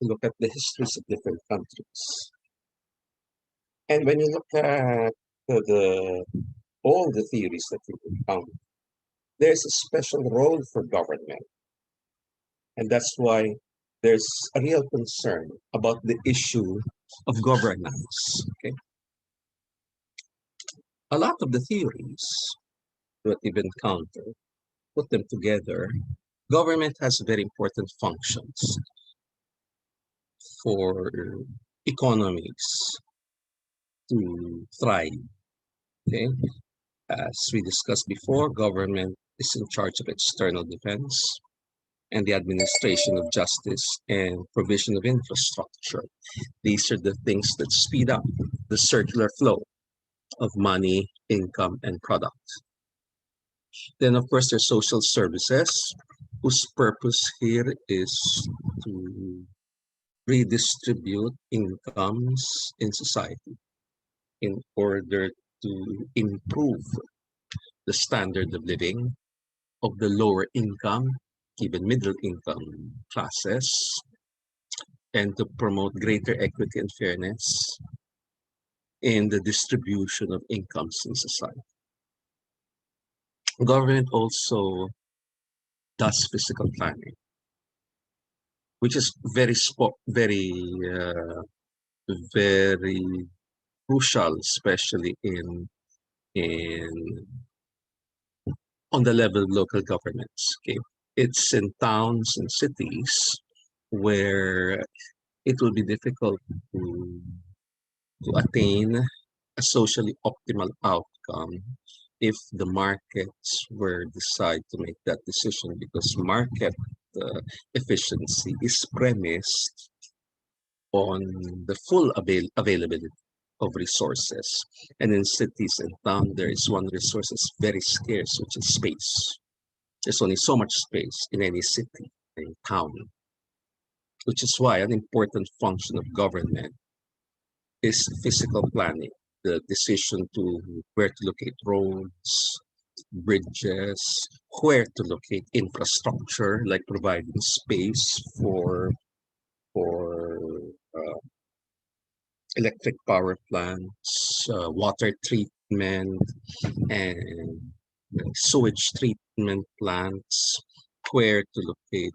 to look at the histories of different countries. And when you look at all the theories that we found, there's a special role for government. And that's why there's a real concern about the issue of governance. Okay. A lot of the theories that we've encountered, put them together, government has very important functions for economies to thrive. Okay, as we discussed before, government is in charge of external defense and the administration of justice and provision of infrastructure. These are the things that speed up the circular flow of money, income, and product. Then, of course, there's social services, whose purpose here is to redistribute incomes in society in order to improve the standard of living of the lower income, even middle income classes, and to promote greater equity and fairness in the distribution of incomes in society. Government also does physical planning, which is very crucial, especially on the level of local governments. Okay, it's in towns and cities where it will be difficult to attain a socially optimal outcome if the markets were decide to make that decision, because market efficiency is premised on the full availability of resources. And in cities and towns, there is one resource that's very scarce, which is space. There's only so much space in any city. in town, which is why an important function of government is physical planning, the decision to where to locate roads, bridges, where to locate infrastructure, like providing space for uh, electric power plants, water treatment, and sewage treatment plants, where to locate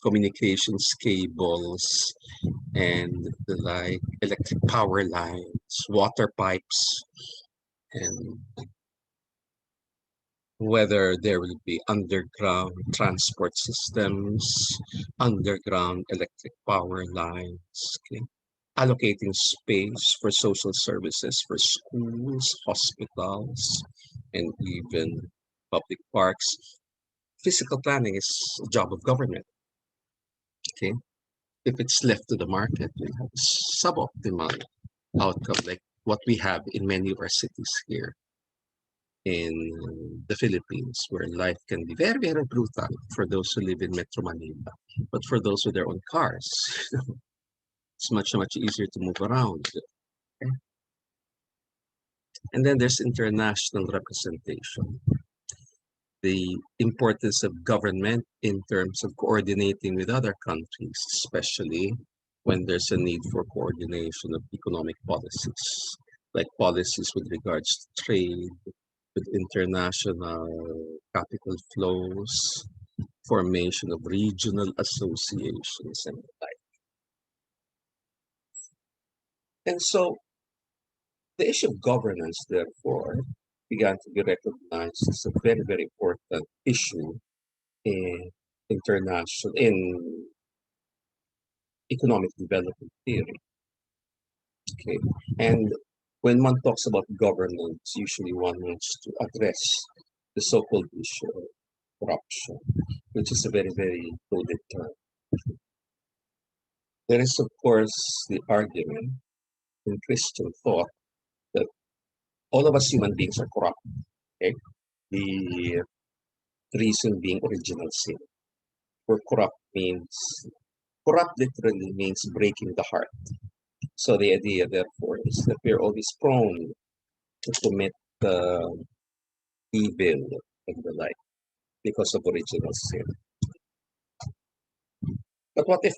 communications cables and the like, electric power lines, water pipes, and whether there will be underground transport systems, underground electric power lines, okay? Allocating space for social services for schools, hospitals, and even public parks. Physical planning is a job of government, okay? If it's left to the market, we have suboptimal outcome like what we have in many of our cities here in the Philippines, where life can be very, very brutal for those who live in Metro Manila. But for those with their own cars, it's much, much easier to move around. Okay? And then there's international representation. The importance of government in terms of coordinating with other countries, especially when there's a need for coordination of economic policies, like policies with regards to trade, with international capital flows, formation of regional associations, and the like. And so the issue of governance, therefore, began to be recognized as a very, very important issue in in economic development theory. Okay, and when one talks about governance, usually one wants to address the so-called issue of corruption, which is a very, very loaded term. There is, of course, the argument in Christian thought that all of us human beings are corrupt. Okay, the reason being original sin. For corrupt literally means breaking the heart. So the idea, therefore, is that we're always prone to commit evil and the like because of original sin. But what if,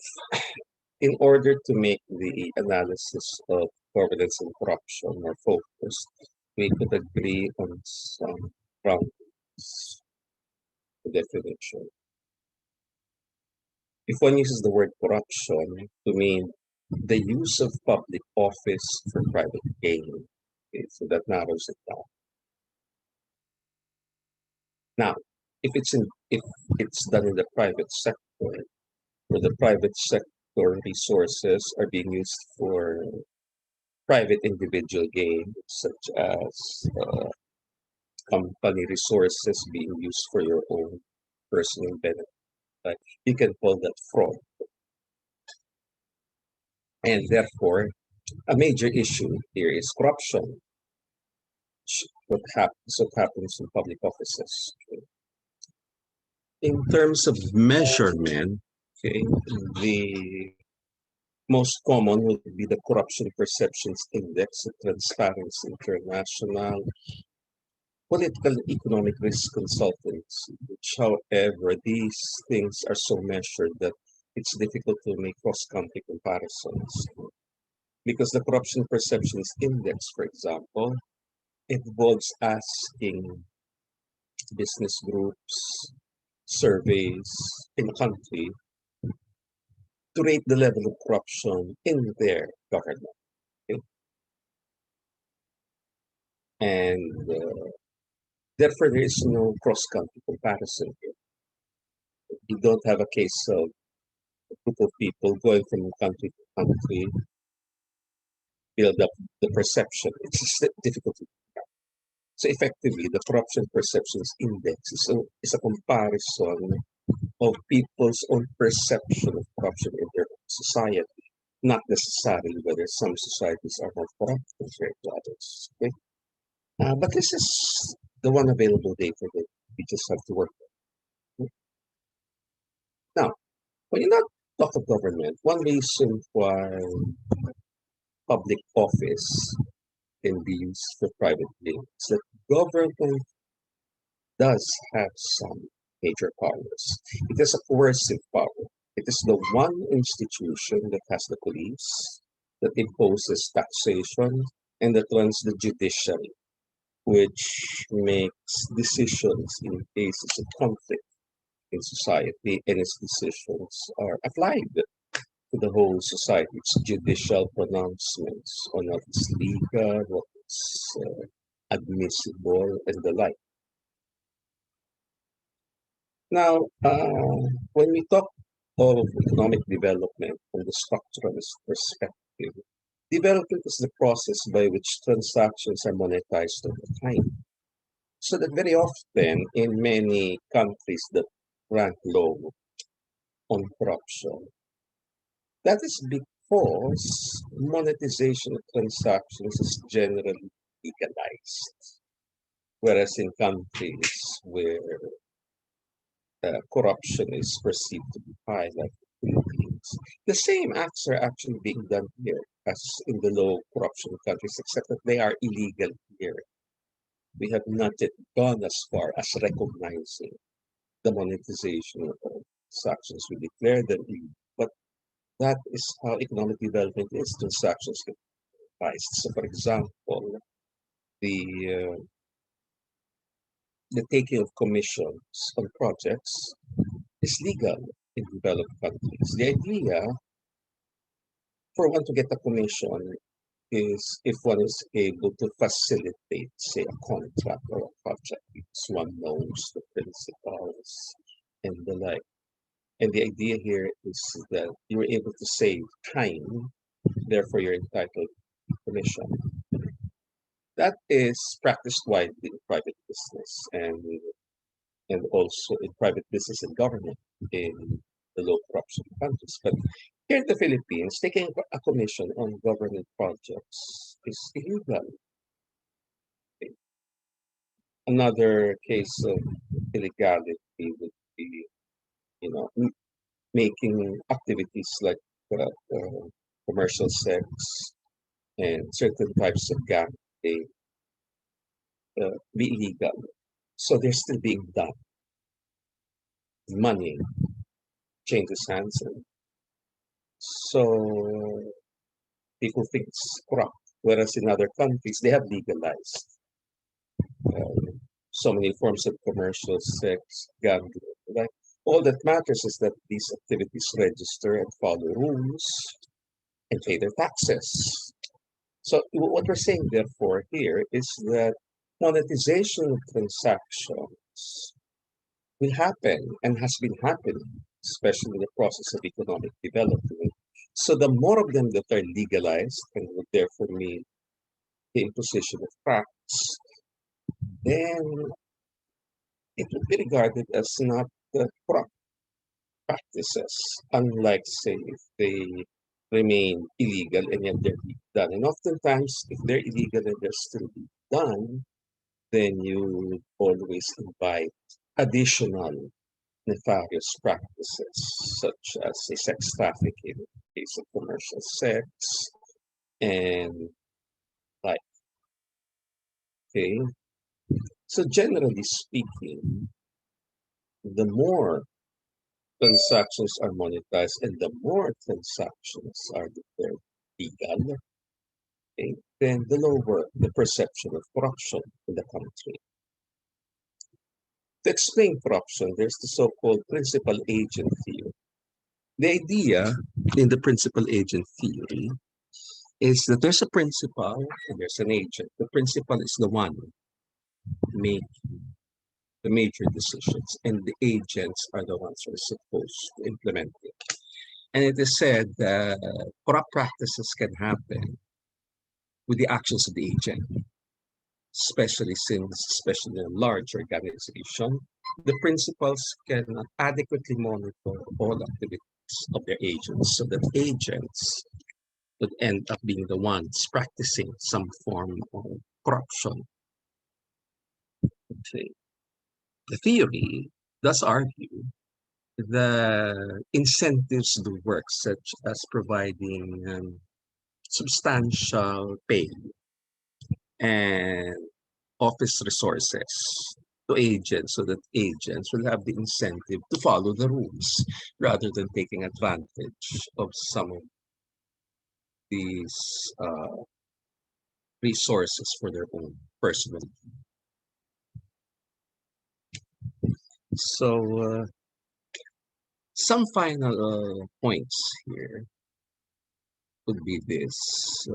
in order to make the analysis of governance and corruption more focused, we could agree on some grounds for definition? If one uses the word corruption to mean the use of public office for private gain, okay, so that narrows it down. Now, if it's done in the private sector, where the private sector resources are being used for private individual gain, such as company resources being used for your own personal benefit, like you can call that fraud. And therefore, a major issue here is corruption, what happens in public offices. Okay? In terms of measurement, okay, the most common would be the Corruption Perceptions Index of Transparency International, political economic risk consultants, which, however, these things are so measured that it's difficult to make cross-country comparisons. Because the Corruption Perceptions Index, for example, involves asking business groups, surveys in a country to rate the level of corruption in their government. Okay? And therefore, there is no cross-country comparison here. You don't have a case of a group of people going from country to country, build up the perception. It's just difficult to compare. So effectively, the Corruption Perceptions Index is a comparison of people's own perception of corruption in their society, not necessarily whether some societies are more corrupt compared to others. Okay? But this is the one available data that we just have to work with. Now, when you not talk of government, one reason why public office can be used for private gain is that government does have some major powers. It is a coercive power. It is the one institution that has the police, that imposes taxation, and that runs the judiciary, which makes decisions in cases of conflict in society, and its decisions are applied to the whole society. It's judicial pronouncements on what is legal, what is admissible, and the like. Now, when we talk of economic development from the structuralist perspective, development is the process by which transactions are monetized over time. So that very often in many countries that rank low on corruption, that is because monetization of transactions is generally legalized. Whereas in countries where corruption is perceived to be high, like the Philippines, the same acts are actually being done here as in the low corruption countries, except that they are illegal here. We have not yet gone as far as recognizing the monetization of all transactions. We declare them illegal, but that is how economic development is. Transactions get priced. So, for example, the uh, the taking of commissions on projects is legal in developed countries. The idea for one to get a commission is if one is able to facilitate, say, a contract or a project, because one knows the principles and the like. And the idea here is that you're able to save time, therefore you're entitled to commission. That is practiced widely in private business and also in private business and government in the low corruption countries. But here in the Philippines, taking a commission on government projects is illegal. Another case of illegality would be, making activities like commercial sex and certain types of gambling be illegal. So they're still being done. Money changes hands, and so people think it's corrupt. Whereas in other countries, they have legalized so many forms of commercial sex, gambling. Like all that matters is that these activities register and follow rules and pay their taxes. So what we're saying, therefore, here is that monetization of transactions will happen and has been happening, especially in the process of economic development. So the more of them that are legalized and would therefore mean the imposition of tax, then it would be regarded as not corrupt practices, unlike, say, if they remain illegal and yet they're being done. And oftentimes, if they're illegal and they're still being done, then you would always invite additional nefarious practices, such as a sex trafficking, in the case of commercial sex, and like, okay. So generally speaking, the more transactions are monetized and the more transactions are declared legal, okay, then the lower the perception of corruption in the country. To explain corruption, there's the so-called principal agent theory. The idea in the principal agent theory is that there's a principal and there's an agent. The principal is the one making the major decisions, and the agents are the ones who are supposed to implement it. And it is said that corrupt practices can happen with the actions of the agent, especially in a large organization, the principals cannot adequately monitor all activities of their agents, so that agents would end up being the ones practicing some form of corruption. Okay. The theory does argue the incentives do work, such as providing substantial pay and office resources to agents so that agents will have the incentive to follow the rules rather than taking advantage of some of these resources for their own personal. So some final points here would be this.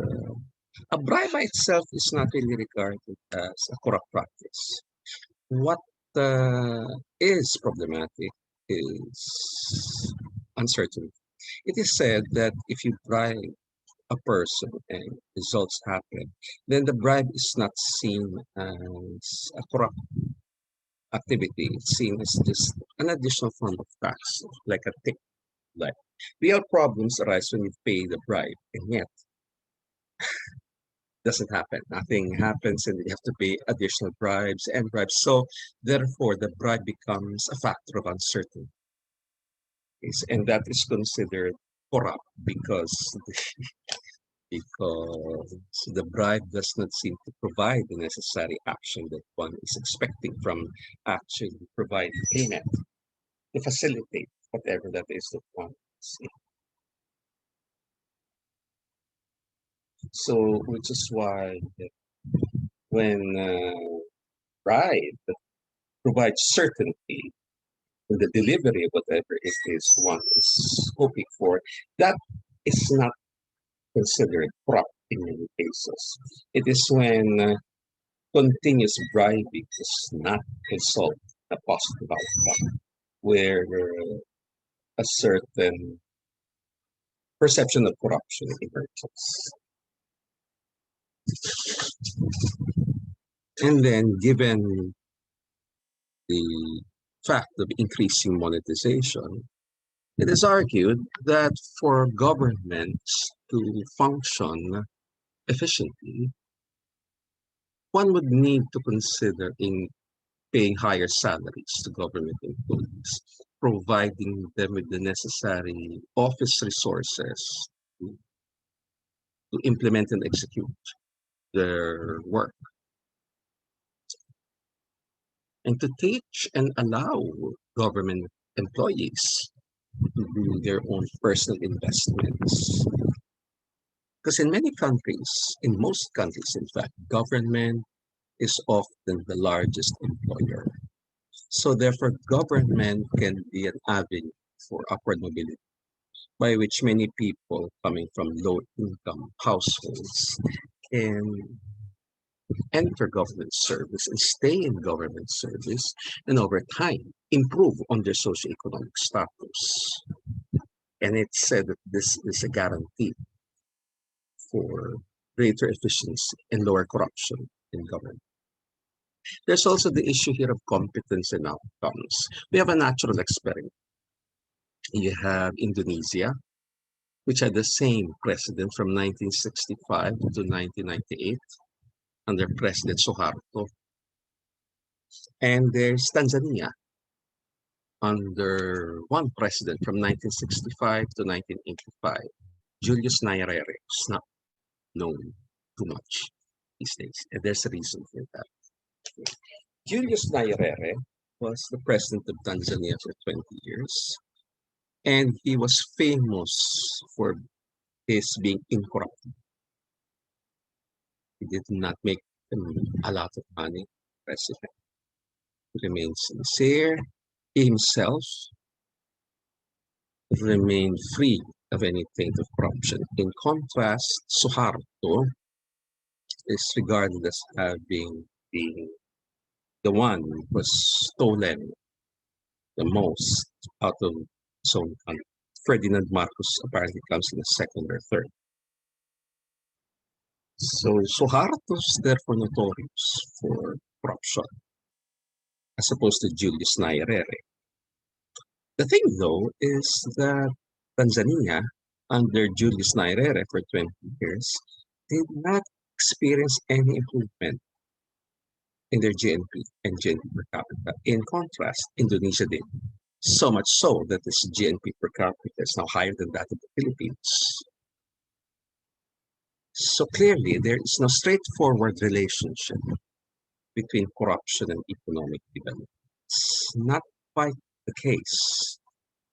A bribe by itself is not really regarded as a corrupt practice. What is problematic is uncertainty. It is said that if you bribe a person and results happen, then the bribe is not seen as a corrupt activity. It's seen as just an additional form of tax, like a tip. Like real problems arise when you pay the bribe, and yet doesn't happen. Nothing happens, and you have to pay additional bribes and bribes. So therefore, the bribe becomes a factor of uncertainty, and that is considered corrupt because the bribe does not seem to provide the necessary action that one is expecting from actually providing payment to facilitate whatever that is that one is. So, which is why when bribe provides certainty in the delivery of whatever it is one is hoping for, that is not considered corrupt in many cases. It is when continuous bribing does not result in a positive outcome, where a certain perception of corruption emerges. And then, given the fact of increasing monetization, it is argued that for governments to function efficiently, one would need to consider in paying higher salaries to government employees, providing them with the necessary office resources to implement and execute their work, and to teach and allow government employees to do their own personal investments. Because in many countries, in most countries, in fact, government is often the largest employer. So therefore, government can be an avenue for upward mobility, by which many people coming from low-income households can enter government service and stay in government service, and over time improve on their socioeconomic status. And it's said that this is a guarantee for greater efficiency and lower corruption in government. There's also the issue here of competence and outcomes. We have a natural experiment. You have Indonesia, which had the same president from 1965 to 1998 under President Suharto. And there's Tanzania under one president from 1965 to 1985, Julius Nyerere, who's not known too much these days. And there's a reason for that. Julius Nyerere was the president of Tanzania for 20 years, and he was famous for his being incorruptible. He did not make a lot of money, president. He remained sincere. He himself remained free of any taint of corruption. In contrast, Suharto is regarded as having been the one who was stolen the most out of his own country. Ferdinand Marcos apparently comes in the second or third. So Suharto is therefore notorious for corruption, as opposed to Julius Nyerere. The thing, though, is that Tanzania, under Julius Nyerere for 20 years, did not experience any improvement in their GNP and GNP per capita. In contrast, Indonesia did. So much so that its GNP per capita is now higher than that of the Philippines. So clearly, there is no straightforward relationship between corruption and economic development. It's not quite the case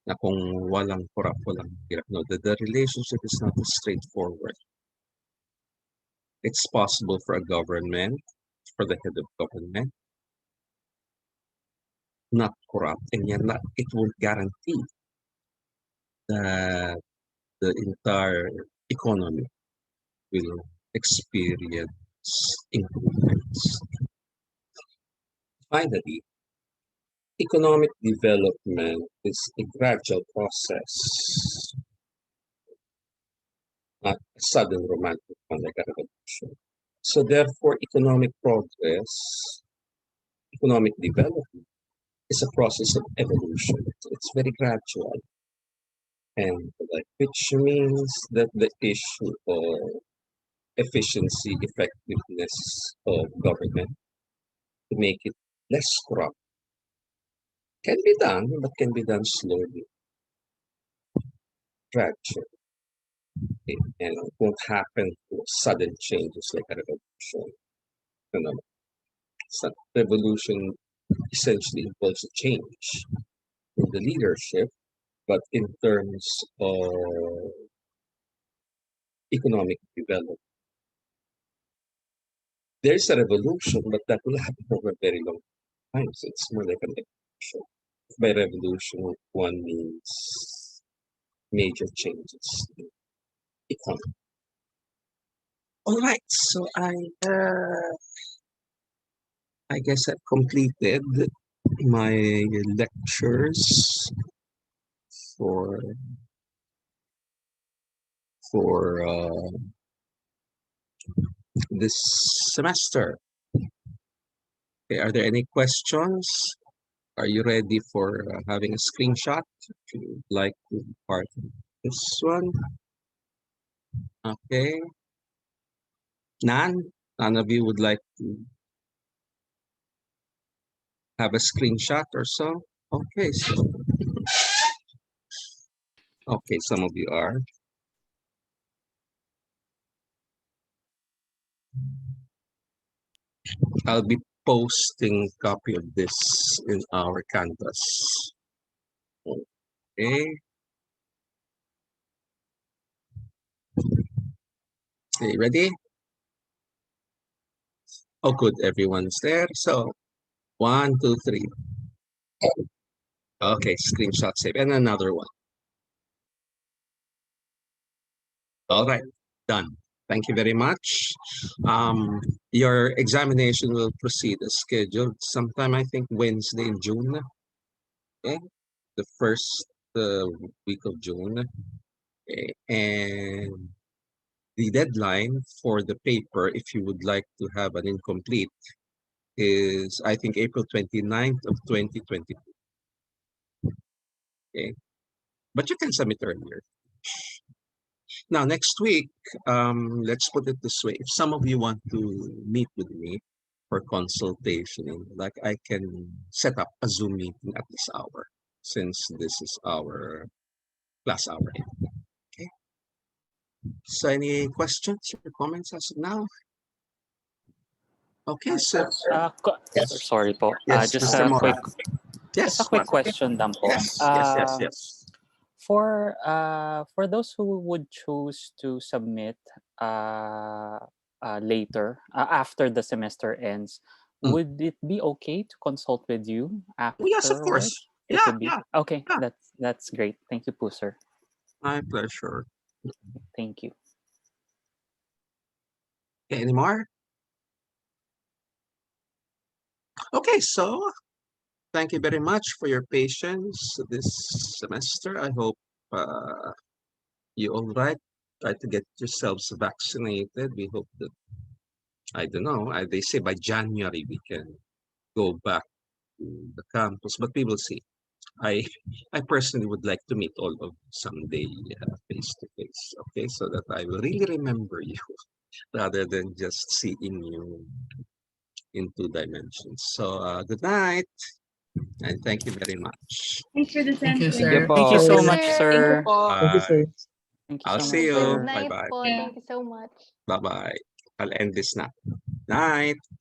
na kung walang corrupt, walang hirap. No, the relationship is not as straightforward. It's possible for a government, for the head of government, not corrupt, and yet not, it won't guarantee that the entire economy will experience improvements. Finally, economic development is a gradual process, not a sudden romantic one like a revolution. So therefore, economic progress, economic development is a process of evolution. It's very gradual. And like, which means that the issue of efficiency, effectiveness of government to make it less corrupt can be done, but can be done slowly, gradually. And it won't happen through sudden changes like a revolution. You know, so revolution essentially involves a change in the leadership, but in terms of economic development, there's a revolution, but that will happen over a very long time. So it's more like an evolution. By revolution, one means major changes in economy. All right, so I guess I've completed my lectures for this semester. Okay, are there any questions? Are you ready for having a screenshot? If you'd like to be part of this one. Okay. None of you would like to have a screenshot or so? Okay, so okay, some of you are. I'll be posting copy of this in our Canvas. Okay. Okay, ready? Oh, good, everyone's there. So, 1, 2, 3. Okay, screenshot save, and another one. All right, done. Thank you very much. Your examination will proceed as scheduled sometime, I think, Wednesday in June. Okay, the first week of June. Okay. And the deadline for the paper, if you would like to have an incomplete, is I think April 29th of 2022. Okay, but you can submit earlier. Now, next week, let's put it this way. If some of you want to meet with me for consultation, like I can set up a Zoom meeting at this hour, since this is our class hour. Okay. So any questions or comments as of now? Okay, so yes, Sorry po. yes, Just Mr. a Mora. quick, Yes, just a quick Mark. question lang po. Yes. For those who would choose to submit later after the semester ends, would it be okay to consult with you afterwards? Yes, of course. It would be. Okay, yeah. that's great. Thank you po, sir. My pleasure. Thank you. Okay, any more? Okay, so thank you very much for your patience this semester. I hope you all right. Try to get yourselves vaccinated. We hope that, I don't know, they say by January we can go back to the campus, but we will see. I personally would like to meet all of you someday face to face, okay, so that I will really remember you rather than just seeing you in 2 dimensions. So good night. And thank you very much. Thanks for the Thank you, sentence. sir. Thank you so Thank you, much, Thank you, sir. po. Thank you, sir. Thank you I'll so see much, you. sir. Night Bye-bye. po. Yeah. Thank you so much. Bye-bye. I'll end this now. Night.